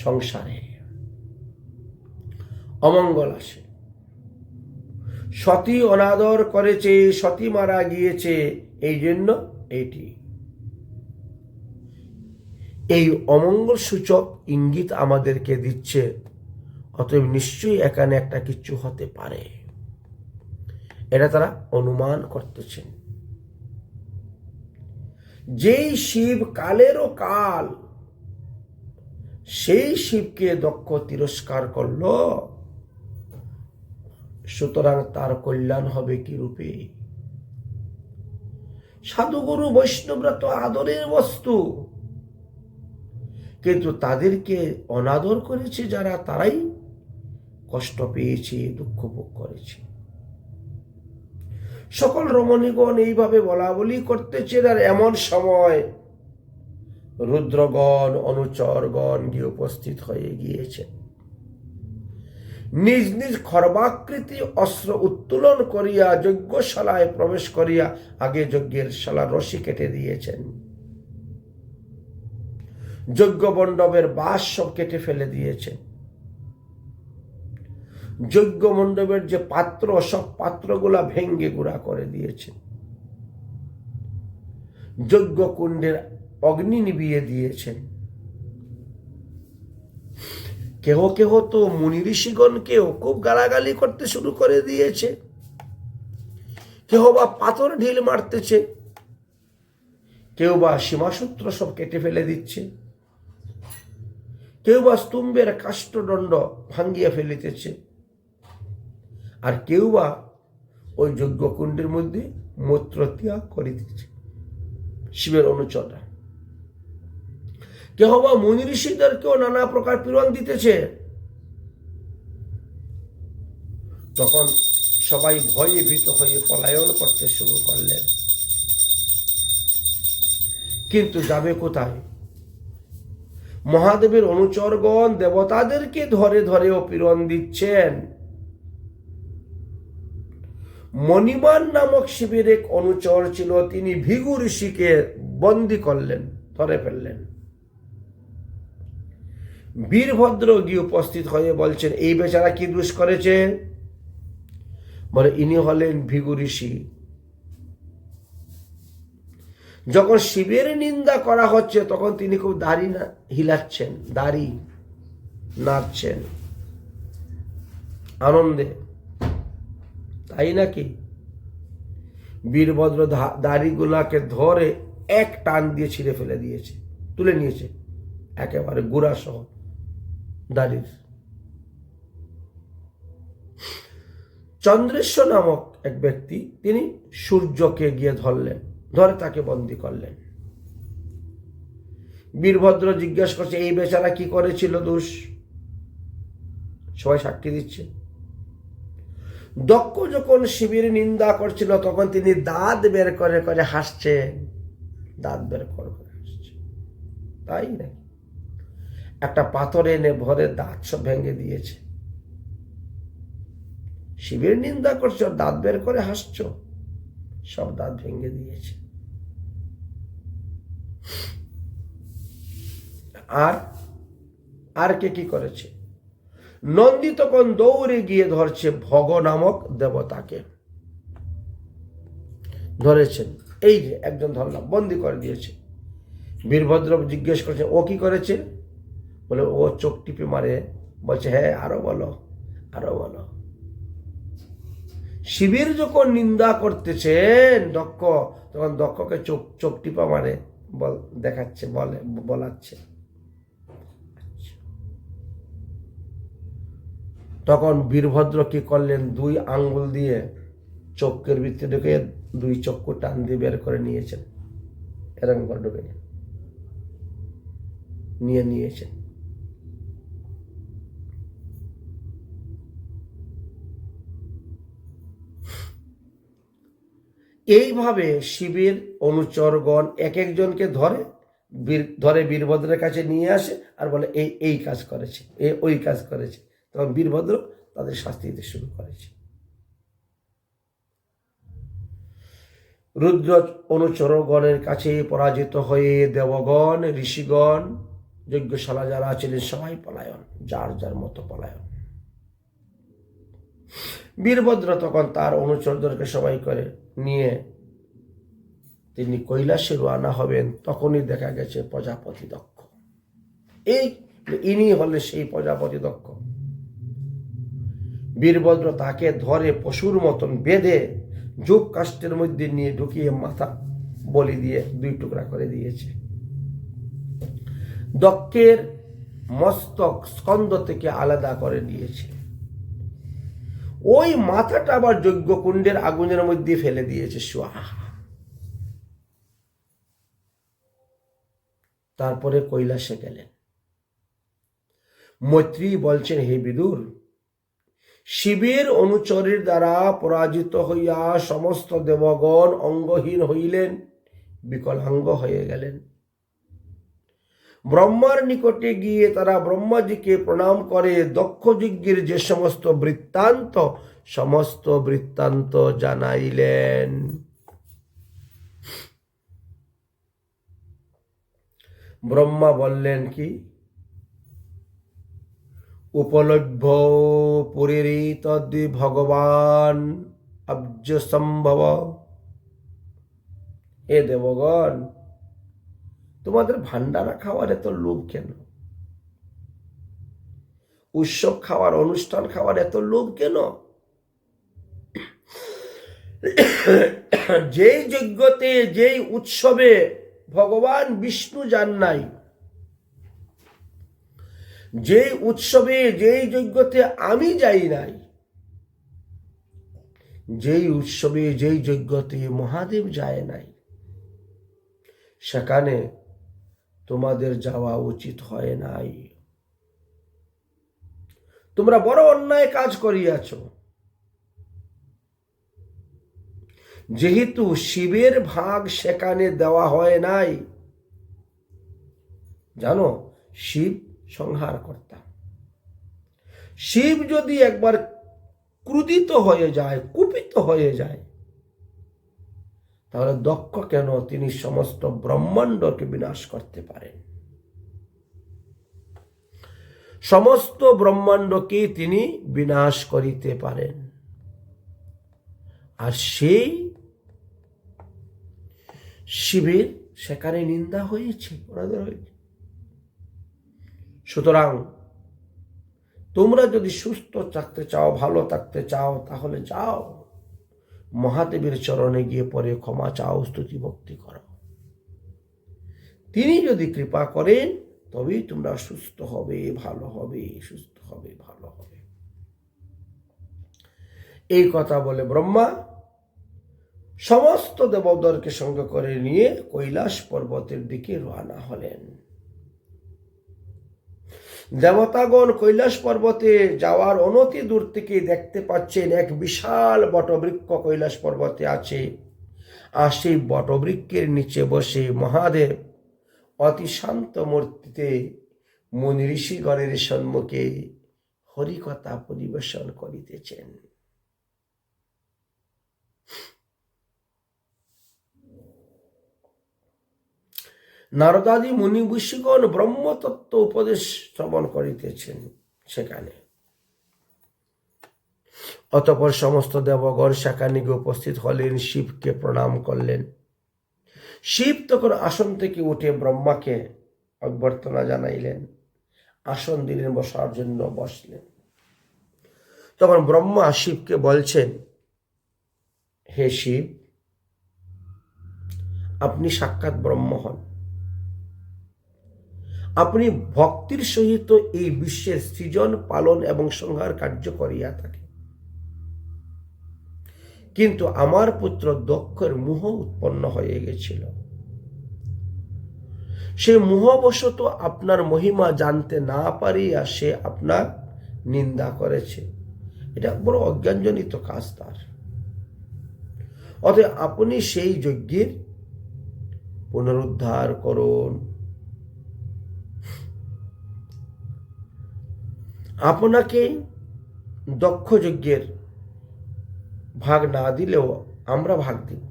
সংসারে, অমঙ্গল আসে। সতী অনাদর করেছে, সতী মারা গিয়েছে, এই জন্য এইটি, এই অমঙ্গল সূচক ইঙ্গিত আমাদেরকে দিচ্ছে। অতএব নিশ্চয়ই এখানে একটা কিছু হতে পারে, এটা তারা অনুমান করতেছেন। যেই শিব কালেরও কাল, সেই শিবকে দক্ষ তিরস্কার করল, সুতরাং তার কল্যাণ হবে কি রূপে? সাধুগুরু বৈষ্ণবরা তো আদরের বস্তু, কিন্তু তাদেরকে অনাদর করেছে যারা, তারাই কষ্ট পেয়েছে, দুঃখ ভোগ করেছে। সকল রমণীগণ এইভাবে বলা বলি করতেছে। আর এমন সময় রুদ্রগণ, অনুচরগণ গিয়ে উপস্থিত হয়ে গিয়েছে। নিজ নিজ খর্বাকৃতি অস্ত্র উত্তোলন করিয়া যজ্ঞশালায় প্রবেশ করিয়া আগে যজ্ঞের শালা রশি কেটে দিয়েছেন। যজ্ঞ মণ্ডপের বাঁশ সব কেটে ফেলে দিয়েছেন। যজ্ঞ মণ্ডপের যে পাত্র, সব পাত্রগুলা ভেঙ্গে গুঁড়া করে দিয়েছেন। যজ্ঞ কুণ্ডের অগ্নি নিভিয়ে দিয়েছেন। কেহ কেহ তো মুনি ঋষিগণকেও খুব গালাগালি করতে শুরু করে দিয়েছে। কেহ বা পাথর ঢিল মারতেছে, কেউ বা সীমাসূত্র সব কেটে ফেলে দিচ্ছে, কেউ বা স্তম্ভের কাষ্ঠদণ্ড ভাঙ্গিয়া ফেলিতেছে, আর কেউ বা ওই যজ্ঞকুণ্ডের মধ্যে মূত্র ত্যাগ করিতেছে শিবের অনুচররা। কেহ বা মুনি ঋষিদেরকেও নানা প্রকার পীড়ন দিতেছে। তখন সবাই ভয়ে ভীত হয়ে পলায়ন করতে শুরু করলেন। কিন্তু যাবে কোথায়? মহাদেবের অনুচরগণ দেবতাদেরকে ধরে ধরেও পীড়ন দিচ্ছেন। মণিমান নামক শিবের এক অনুচর ছিল, তিনি ভৃগু ঋষিকে বন্দী করলেন, ধরে ফেললেন। বীরভদ্র গিয়ে উপস্থিত হয়ে বলছেন, এই বেচারা কি দোষ করেছে? বলে, ইনি হলেন ভৃগু ঋষি। যখন শিবের নিন্দা করা হচ্ছে তখন তিনি খুব দাড়ি হিলাচ্ছেন, দাড়ি নাড়ছেন আনন্দে, তাই নাকি? বীরভদ্র দাড়িগুলাকে ধরে এক টান দিয়ে ছিঁড়ে ফেলে দিয়েছে, তুলে নিয়েছে একেবারে গুড়া সহ দাড়ির। চন্দ্রেশ্বর নামক এক ব্যক্তি, তিনি সূর্যকে গিয়ে ধরলেন, ধরে তাকে বন্দী করলেন। বীরভদ্র জিজ্ঞাসা করছে, এই বেচারা কি করেছিল দোষ? সবাই সাক্ষী দিচ্ছে। দক্ষ যখন শিবের নিন্দা করছিল তখন তিনি দাঁত বের করে করে হাসছেন, দাঁত বের করে করে হাসছেন, তাই নাকি? একটা পাথর এনে ভরে দাঁত সব ভেঙে দিয়েছে। শিবের নিন্দা করছো, দাঁত বের করে হাসছো, সব দাঁত ভেঙে দিয়েছে। আর কে কি করেছে? নন্দী তখন দৌড়ে গিয়ে ধরছে ভগ নামক দেবতাকে, ধরেছেন। এই যে একজন ধরলাম, বন্দী করে দিয়েছে। বীরভদ্র জিজ্ঞেস করছে, ও কি করেছে? বলে, ও চোখ টিপে মারে, বলছে, হ্যাঁ আরো বলো, আরো বলো। শিবের যখন নিন্দা করতেছেন দক্ষ, তখন দক্ষকে চোখ টিপা মারে, দেখাচ্ছে, বলাচ্ছে। তখন বীরভদ্র কি করলেন? 2 আঙ্গুল দিয়ে চোখের ভিতরে ঢুকে 2 চক্ষু টান দিয়ে বের করে নিয়েছেন, এরকম করে ঢুকে নিয়েছেন। এইভাবে শিবের অনুচরগণ এক একজনকে ধরে বীরভদ্রের কাছে নিয়ে আসে আর বলে, এই কাজ করেছে, ওই কাজ করেছে। তখন বীরভদ্র তাদের শাস্তি দিতে শুরু করেছে। রুদ্র অনুচরগণের কাছে পরাজিত হয়ে দেবগণ, ঋষিগণ, যজ্ঞশালা যারা ছিলেন সবাই পলায়ন, যার যার মতো পলায়ন। বীরভদ্র তখন তার অনুচরদেরকে সবাই করে নিয়ে তিনি কৈলাসে রওনা হবেন। তখনই দেখা গেছে প্রজাপতি দক্ষ, ইনি হলে সেই প্রজাপতি দক্ষ। বীরভদ্র তাকে ধরে পশুর মতন বেঁধে যোগ কাষ্ঠের মধ্যে নিয়ে ঢুকিয়ে মাথা বলি দিয়ে 2 টুকরা করে দিয়েছে। দক্ষের মস্তক স্কন্দ থেকে আলাদা করে দিয়েছে। ওই মাথাটা আবার যজ্ঞকুণ্ডের আগুনের মধ্যে ফেলে দিয়েছে, স্বাহা। তারপরে কৈলাসে গেলেন। মৈত্রী বলছেন, হে বিদুর, শিবের অনুচরের দ্বারা পরাজিত হইয়া সমস্ত দেবগণ অঙ্গহীন হইলেন, বিকলাঙ্গ হয়ে গেলেন। ব্রহ্মার নিকটে গিয়ে তারা ব্রহ্মাজিকে প্রণাম করে দক্ষযজ্ঞের যে সমস্ত বৃত্তান্ত জানাইলেন। ব্রহ্মা বললেন কি, উপলভ্য পুরীরিত ভগবান অব্জ সম্ভব। এ দেবগণ, তোমাদের ভান্ডারা খাওয়ার এত লোভ কেন? উৎসব খাওয়ার, অনুষ্ঠান খাওয়ার এত লোভ কেন? যেই যজ্ঞতে, যেই উৎসবে ভগবান বিষ্ণু যান নাই, যেই উৎসবে, যেই যজ্ঞতে আমি যাই নাই, যেই উৎসবে, যেই যজ্ঞতে মহাদেব যায় নাই, সেখানে তোমাদের যাওয়া উচিত হয় নাই। তোমরা বড় অন্যায় কাজ করিয়াছ। যেহেতু শিবের ভাগ সেখানে দেওয়া হয় নাই, জানো, শিব সংহার কর্তা। শিব যদি একবার ক্রুধিত হয়ে যায়, কুপিত হয়ে যায়, তাহলে দক্ষ কেন, তিনি সমস্ত ব্রহ্মাণ্ডকে বিনাশ করতে পারেন। সমস্ত ব্রহ্মাণ্ডকে তিনি বিনাশ করিতে পারেন। আর সেই শিবের সেখানে নিন্দা হয়েছে, ওনাদের হয়েছে। সুতরাং তোমরা যদি সুস্থ থাকতে চাও, ভালো থাকতে চাও, তাহলে যাও মহাদেবের চরণে গিয়ে পরে ক্ষমা চাও, স্তুতি ভক্তি করো। তিনি যদি কৃপা করেন তবেই তোমরা সুস্থ হবে, ভালো হবে, সুস্থ হবে, ভালো হবে। এই কথা বলে ব্রহ্মা সমস্ত দেবতাদেরকে সঙ্গে করে নিয়ে কৈলাস পর্বতের দিকে রওনা হলেন। দেবতাগণ কৈলাস পর্বতে যাওয়ার অনতি দূর থেকে দেখতে পাচ্ছেন এক বিশাল বটবৃক্ষ কৈলাস পর্বতে আছে। আর সেই বটবৃক্ষের নিচে বসে মহাদেব অতি শান্ত মূর্তিতে মুনি ঋষিগণের সম্মুখে হরিকথা পরিবেশন করিতেছেন। নারদাদি মুনি ঋষিগণ ব্রহ্মতত্ত্ব উপদেশ শ্রবণ করিতেছেন সেখানে। অতঃপর সমস্ত দেবগণ সেখানে গিয়ে উপস্থিত হলেন, শিবকে প্রণাম করলেন। শিব তখন আসন থেকে উঠে ব্রহ্মাকে অভ্যর্থনা জানাইলেন, আসন দিলেন, বসার জন্য বসলেন। তখন ব্রহ্মা শিবকে বলছেন, হে শিব, আপনি সাক্ষাৎ ব্রহ্ম হন। আপনি ভক্তির সহিত এই বিশ্বের সৃজন, পালন এবং সংহার কার্য করিয়া থাকেন। কিন্তু আমার পুত্র দক্ষের মোহ উৎপন্ন হয়ে গেছিল। সে মোহবশত আপনার মহিমা জানতে না পারিয়া সে আপনার নিন্দা করেছে। এটা বড় অজ্ঞানজনিত কাজ তার। অতএব আপনি সেই যজ্ঞের পুনরুদ্ধার করুন। আপনাকে দক্ষ যজ্ঞের ভাগ না দিলেও আমরা ভাগ দিব।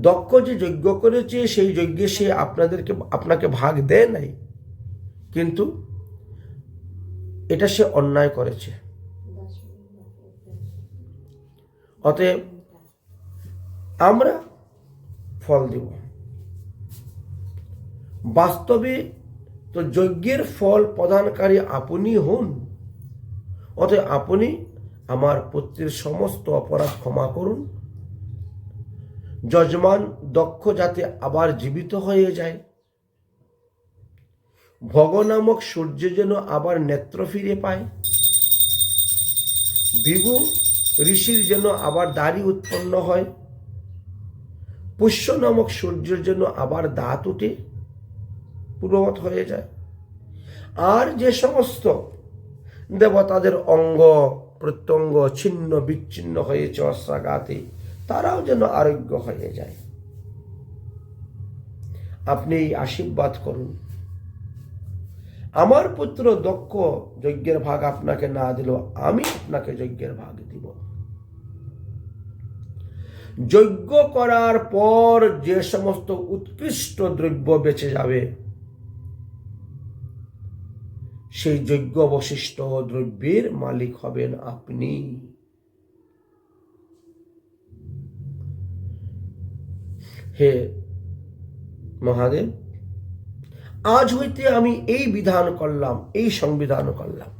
দক্ষ যে যজ্ঞ করেছে সেই যজ্ঞে সে আপনাকে ভাগ দেয় নাই, কিন্তু এটা সে অন্যায় করেছে। অতএব আমরা ফল দিব। বাস্তবে তো যজ্ঞের ফল প্রদানকারী আপনি হন। অতএব আপনি আমার পুত্রের সমস্ত অপরাধ ক্ষমা করুন। যজমান দক্ষ যাতে আবার জীবিত হয়ে যায়, ভগ নামক সূর্য যেন আবার নেত্র ফিরে পায়, ভৃগু ঋষির যেন আবার দাড়ি উৎপন্ন হয়, পুষ্য নামক সূর্যের জন্য আবার দাঁত উঠে পূর্ববৎ হয়ে যায়, আর যে সমস্ত দেবতাদের অঙ্গ প্রত্যঙ্গ ছিন্ন বিচ্ছিন্ন হয়েছে অশ্রাঘাতে, তারাও যেন আরোগ্য হয়ে যায়। আপনি আশীর্বাদ করুন। আমার পুত্র দক্ষ যজ্ঞের ভাগ আপনাকে না দিল, আমি আপনাকে যজ্ঞের ভাগ দিব। যজ্ঞ করার পর যে সমস্ত উৎকৃষ্ট দ্রব্য বেঁচে যাবে, সেই যজ্ঞ অবশিষ্ট দ্রব্যের মালিক হবেন আপনি। হে মহাদেব, আজ হইতে আমি এই বিধান করলাম, এই সংবিধান করলাম,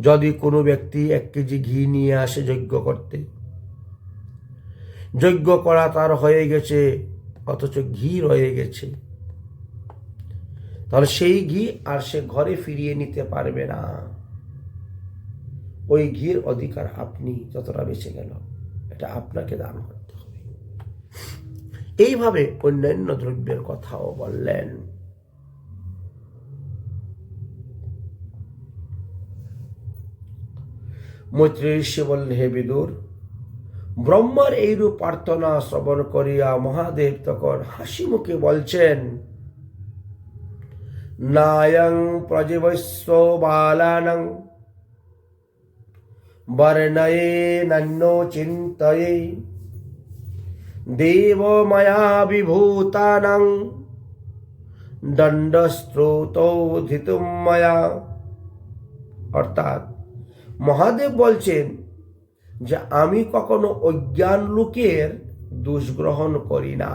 যদি কোনো ব্যক্তি 1 কেজি ঘি নিয়ে আসে যজ্ঞ করতে, যজ্ঞ করা তার হয়ে গেছে অথচ ঘি রয়ে গেছে, তাহলে সেই ঘি আর সে ঘরে ফিরিয়ে নিতে পারবে না। ওই ঘির অধিকার আপনি, যতটা বেঁচে গেল এটা আপনাকে দান করতে হবে। এইভাবে অন্যান্য দ্রব্যের কথাও বললেন। মৈত্রেয়ী ঋষি বললেন, হে বিদুর, ব্রহ্মার এইরূপ প্রার্থনা শ্রবণ করিয়া মহাদেব তখন হাসি মুখে বলছেন, নায়ং প্রজীবস্য বালানং বর্ণয়ে নন্য চিন্তয়ে দেব মায়া বিভূতানং দণ্ডস্ত্রোতৌ ধিতুম মায়া। অর্থাৎ মহাদেব বলছেন যে আমি কখনো অজ্ঞান লোকের দোষ গ্রহণ করি না,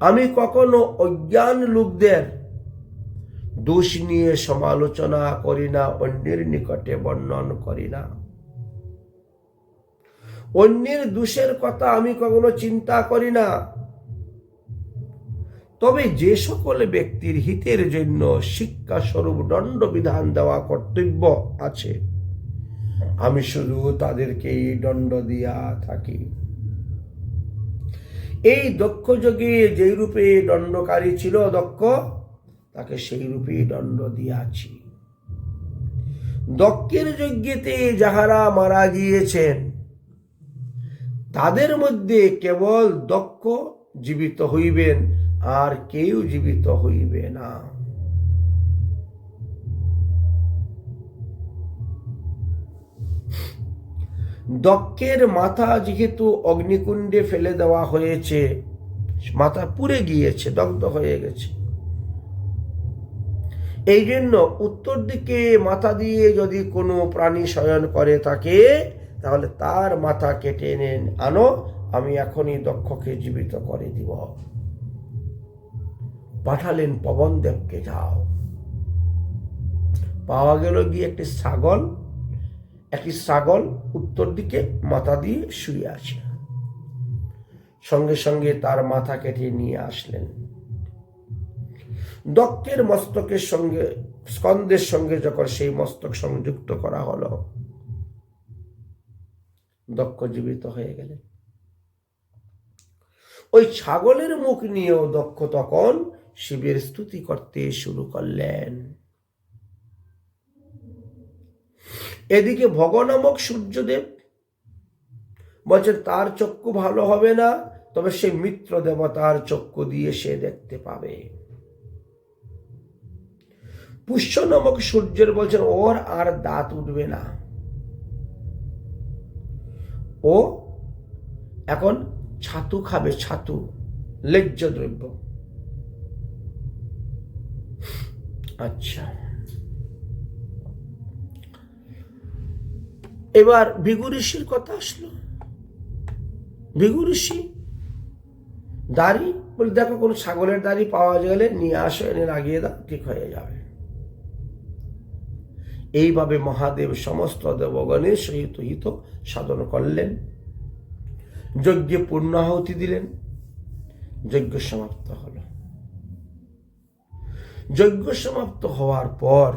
আমি কখনো অজ্ঞান লোকদের দোষ নিয়ে সমালোচনা করি না, অন্যের নিকটে বর্ণন করি না, অন্যের দোষের কথা আমি কখনো চিন্তা করি না। তবে যে সকল ব্যক্তির হিতের জন্য শিক্ষা স্বরূপ দণ্ড বিধান দেওয়া কর্তব্য আছে, আমি শুধু তাদেরকেই দণ্ড দিয়া থাকি। এই দক্ষ যোগে যেই রূপে দণ্ডকারী ছিল দক্ষ, তাকে সেই রূপে দণ্ড দিয়াছি। দক্ষের যজ্ঞেতে যাহারা মারা গিয়েছেন তাদের মধ্যে কেবল দক্ষ জীবিত হইবেন, আর কেউ জীবিত হইবে না। দক্ষের মাথা যেহেতু অগ্নিকুণ্ডে ফেলে দেওয়া হয়েছে, মাথা পুড়ে গিয়েছে, দগ্ধ হয়ে গেছে, এই জন্য উত্তর দিকে মাথা দিয়ে যদি কোনো প্রাণী শয়ন করে থাকে, তাহলে তার মাথা কেটে নেন, আনো, আমি এখনই দক্ষকে জীবিত করে দিব। পাঠালেন পবনদেবকে, যাও। পাওয়া গেল গিয়ে একটি ছাগল উত্তর দিকে মাথা দিয়ে শুয়ে আছে। সঙ্গে সঙ্গে তার মাথা কেটে নিয়ে আসলেন। দক্ষের মস্তকের সঙ্গে, স্কন্দের সঙ্গে যখন সেই মস্তক সংযুক্ত করা হলো, দক্ষ জীবিত হয়ে গেলেন। ওই ছাগলের মুখ নিয়েও দক্ষ তখন শিবের স্তুতি করতে শুরু করলেন। এদিকে ভগ নামক সূর্যদেব বলছেন তার চক্ষু ভালো হবে না, তবে সে মিত্র দেবতার চক্ষু দিয়ে সে দেখতে পাবে। পুষ্য নামক সূর্যের বলছেন ওর আর দাঁত উঠবে না, ও এখন ছাতু খাবে, ছাতু, লেজ্জ দ্রব্য। আচ্ছা, এবার ভৃগু ঋষির কথা আসলো। ভৃগু ঋষি দাড়ি বলে, দেখো কোনো ছাগলের দাড়ি পাওয়া গেলে নিয়ে আসো, এনে লাগিয়ে দাও, ঠিক হয়ে যাবে। এইভাবে মহাদেব সমস্ত দেবগণের সহিত হিত সাধন করলেন, যজ্ঞে পূর্ণাহুতি দিলেন, যজ্ঞ সমাপ্ত হল। যজ্ঞ সমাপ্ত হওয়ার পর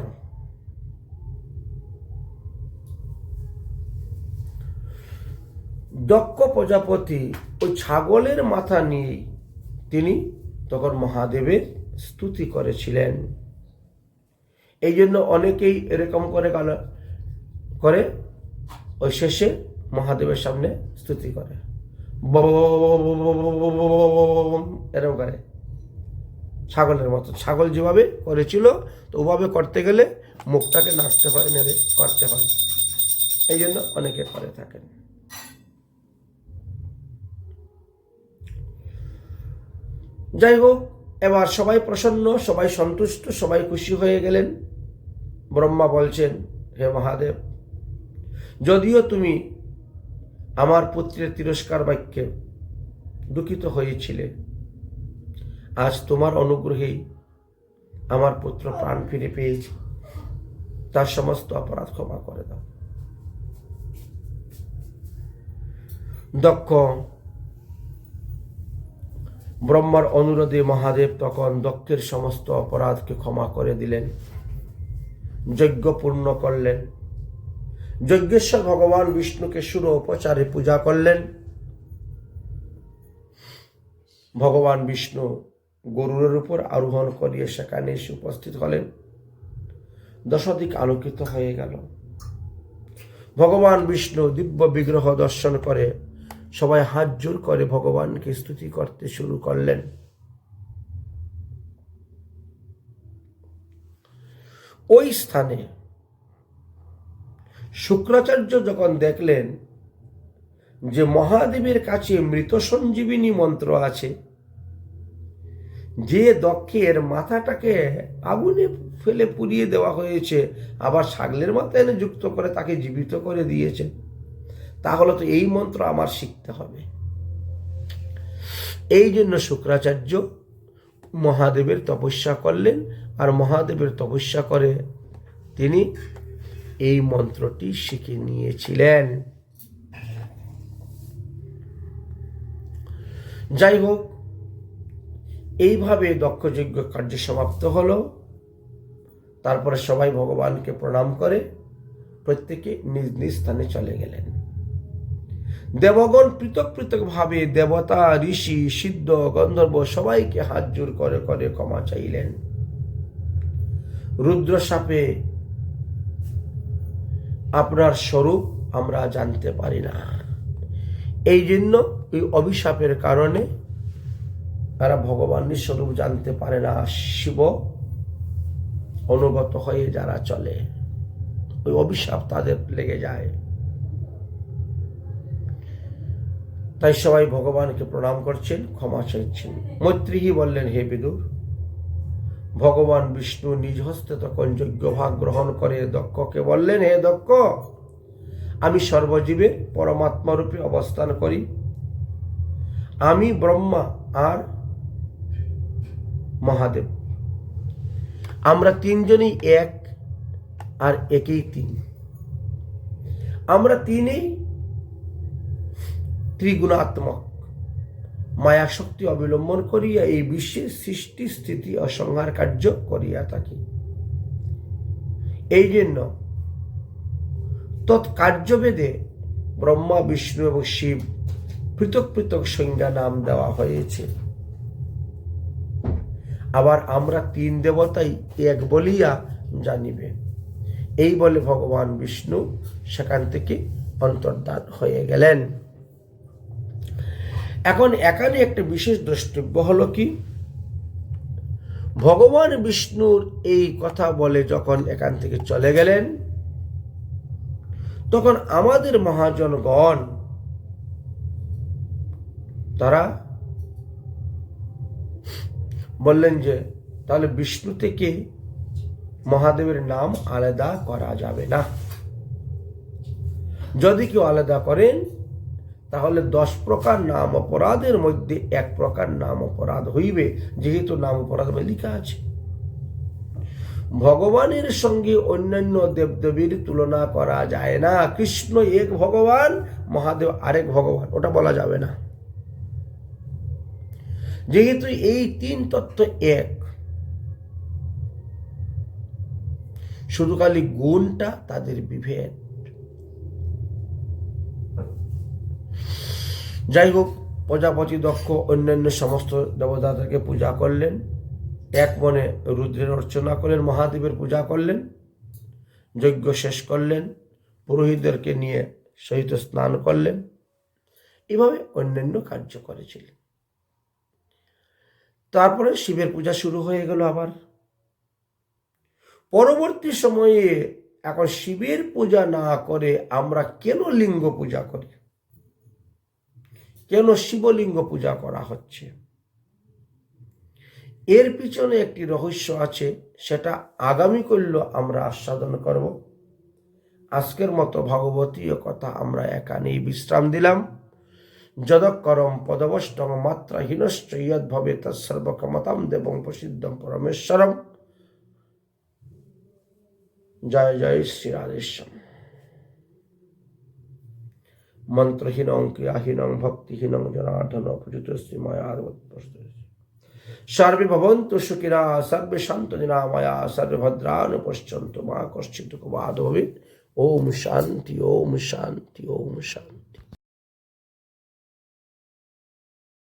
দক্ষ প্রজাপতি ওই ছাগলের মাথা নিয়ে তিনি তখন মহাদেবের স্তুতি করেছিলেন। এই জন্য অনেকেই এরকম করে ওই শেষে মহাদেবের সামনে স্তুতি করে, এরকম করে ছাগলের মতো। ছাগল যেভাবে করেছিল তো ওভাবে করতে গেলে মুখটাকে নাচতে হয়, নেড়ে করতে হয়, এই জন্য অনেকে করে থাকেন। যাই হোক, এবার সবাই প্রসন্ন, সবাই সন্তুষ্ট, সবাই খুশি হয়ে গেলেন। ব্রহ্মা বলছেন, হে মহাদেব, যদিও তুমি আমার পুত্রের তিরস্কার বাক্যে দুঃখিত হয়েছিলে, আজ তোমার অনুগ্রহেই আমার পুত্র প্রাণ ফিরে পেয়েছে, তার সমস্ত অপরাধ ক্ষমা করে দাও। দক্ষ ব্রহ্মার অনুরোধে মহাদেব তখন দক্ষের সমস্ত অপরাধকে ক্ষমা করে দিলেন, যজ্ঞ পূর্ণ করলেন। যজ্ঞেশ্বর ভগবান বিষ্ণুকে সুরোপচারে পূজা করলেন। ভগবান বিষ্ণু গরুরের উপর আরোহণ করিয়ে সেখানে এসে উপস্থিত হলেন। দশদিক আলোকিত হয়ে গেল। ভগবান বিষ্ণু দিব্য বিগ্রহ দর্শন করে সবাই হাত জোর করে ভগবানকে স্তুতি করতে শুরু করলেন। ওই স্থানে শুক্রাচার্য যখন দেখলেন যে মহাদেবের কাছে মৃত সঞ্জীবিনী মন্ত্র আছে, যে দক্ষের মাথাটাকে আগুনে ফেলে পুড়িয়ে দেওয়া হয়েছে, আবার ছাগলের মাথা এনে যুক্ত করে তাকে জীবিত করে দিয়েছে, তাহলে তো এই মন্ত্র আমার শিখতে হবে। এই জন্য শুক্রাচার্য মহাদেবের তপস্যা করলেন, আর মহাদেবের তপস্যা করে তিনি এই মন্ত্রটি শিখে নিয়েছিলেন। যাই হোক, এইভাবে দক্ষযজ্ঞ কার্য সমাপ্ত হলো। তারপরে সবাই ভগবানকে প্রণাম করে প্রত্যেকে নিজ নিজ স্থানে চলে গেলেন। দেবগণ পৃথক পৃথক ভাবে দেবতা, ঋষি, সিদ্ধ, গন্ধর্ব সবাইকে হাত জোর করে করে ক্ষমা চাইলেন। রুদ্র সাপে, আপনার স্বরূপ আমরা জানতে পারি না, এই জন্য ওই অভিশাপের কারণে তারা ভগবানের স্বরূপ জানতে পারে না। শিব অনুগত হয়ে যারা চলে, ওই অভিশাপ তাদের লেগে যায়। তাই সবাই ভগবানকে প্রণাম করছেন, ক্ষমা চাইছেন। মৈত্রী বললেন, হে বিদুর, ভগবান বিষ্ণু নিজ হস্তে তখন যজ্ঞভাগ গ্রহণ করে দক্ষকে বললেন, হে দক্ষ, আমি সর্বজীবে পরমাত্মা রূপে অবস্থান করি। আমি ব্রহ্মা আর মহাদেব, আমরা তিনজনই এক, আর একই তিন। আমরা তিনই ত্রিগুণাত্মক মায়া শক্তি অবলম্বন করিয়া এই বিশ্বের সৃষ্টি, স্থিতি ও সংহার কার্য করিয়া থাকি। এই জন্য তৎকার্যভেদে ব্রহ্মা, বিষ্ণু এবং শিব পৃথক পৃথক সংজ্ঞা নাম দেওয়া হয়েছে। আবার আমরা তিন দেবতাই এক বলিয়া জানিবে। এই বলে ভগবান বিষ্ণু সেখান থেকে অন্তর্ধান হয়ে গেলেন। এখন এখানে একটা বিশেষ দ্রষ্টব্য হলো কি, ভগবান বিষ্ণুর এই কথা বলে যখন এখান থেকে চলে গেলেন, তখন আমাদের মহাজনগণ তারা বললেন যে তাহলে বিষ্ণু থেকে মহাদেবের নাম আলাদা করা যাবে না। যদি কেউ আলাদা করেন তাহলে 10 প্রকার নাম অপরাধের মধ্যে 1 প্রকার নাম অপরাধ হইবে, যেহেতু নাম অপরাধ লেখা আছে। ভগবানের সঙ্গে অন্যান্য দেবদেবীর তুলনা করা যায় না। কৃষ্ণ এক ভগবান, মহাদেব আরেক ভগবান, ওটা বলা যাবে না। যেহেতু এই 3 তত্ত্ব এক, শুধু খালি গুণটা তাদের বিভেদ। যাই হোক, প্রজাপতি দক্ষ অন্যান্য সমস্ত দেবতাদেরকে পূজা করলেন, এক মনে রুদ্রের অর্চনা করলেন, মহাদেবের পূজা করলেন, যজ্ঞ শেষ করলেন, পুরোহিতদেরকে নিয়ে সহিত স্নান করলেন, এভাবে অন্যান্য কার্য করেছিলেন। তারপরে শিবের পূজা শুরু হয়ে গেল। আবার পরবর্তী সময়ে এখন শিবের পূজা না করে আমরা কেন লিঙ্গ পূজা করি, কেন শিবলিঙ্গ পূজা করা হচ্ছে? এর পিছনে একটি রহস্য আছে, সেটা আগামী কল্য আমরা আস্বাদন করব। আজকের মতো ভগবতীয় কথা আমরা এখানেই বিশ্রাম দিলাম। যদকরম পদবষ্টম মাত্রাহীনশ্চ ইয়দ্ভবে তৎসর্বক্ষমতাম দেবং প্রসিদ্ধম পরমেশ্বরম। জয় জয় শ্রী রাধেশ্যাম। মন্ত্রহীনং ক্রিয়াহীনং ভক্তিহীনং জনার্দন পূজিত শ্রীময়ার্বৎ। সর্বে ভবন্তু সুখিনা সর্বে শান্ত নিরাময়া সর্বে ভদ্রাণি পশ্যন্তু মা কশ্চিৎ দুঃখভাগ্ ভবেৎ। ওম শান্তি ওম শান্তি ওম শান্তি।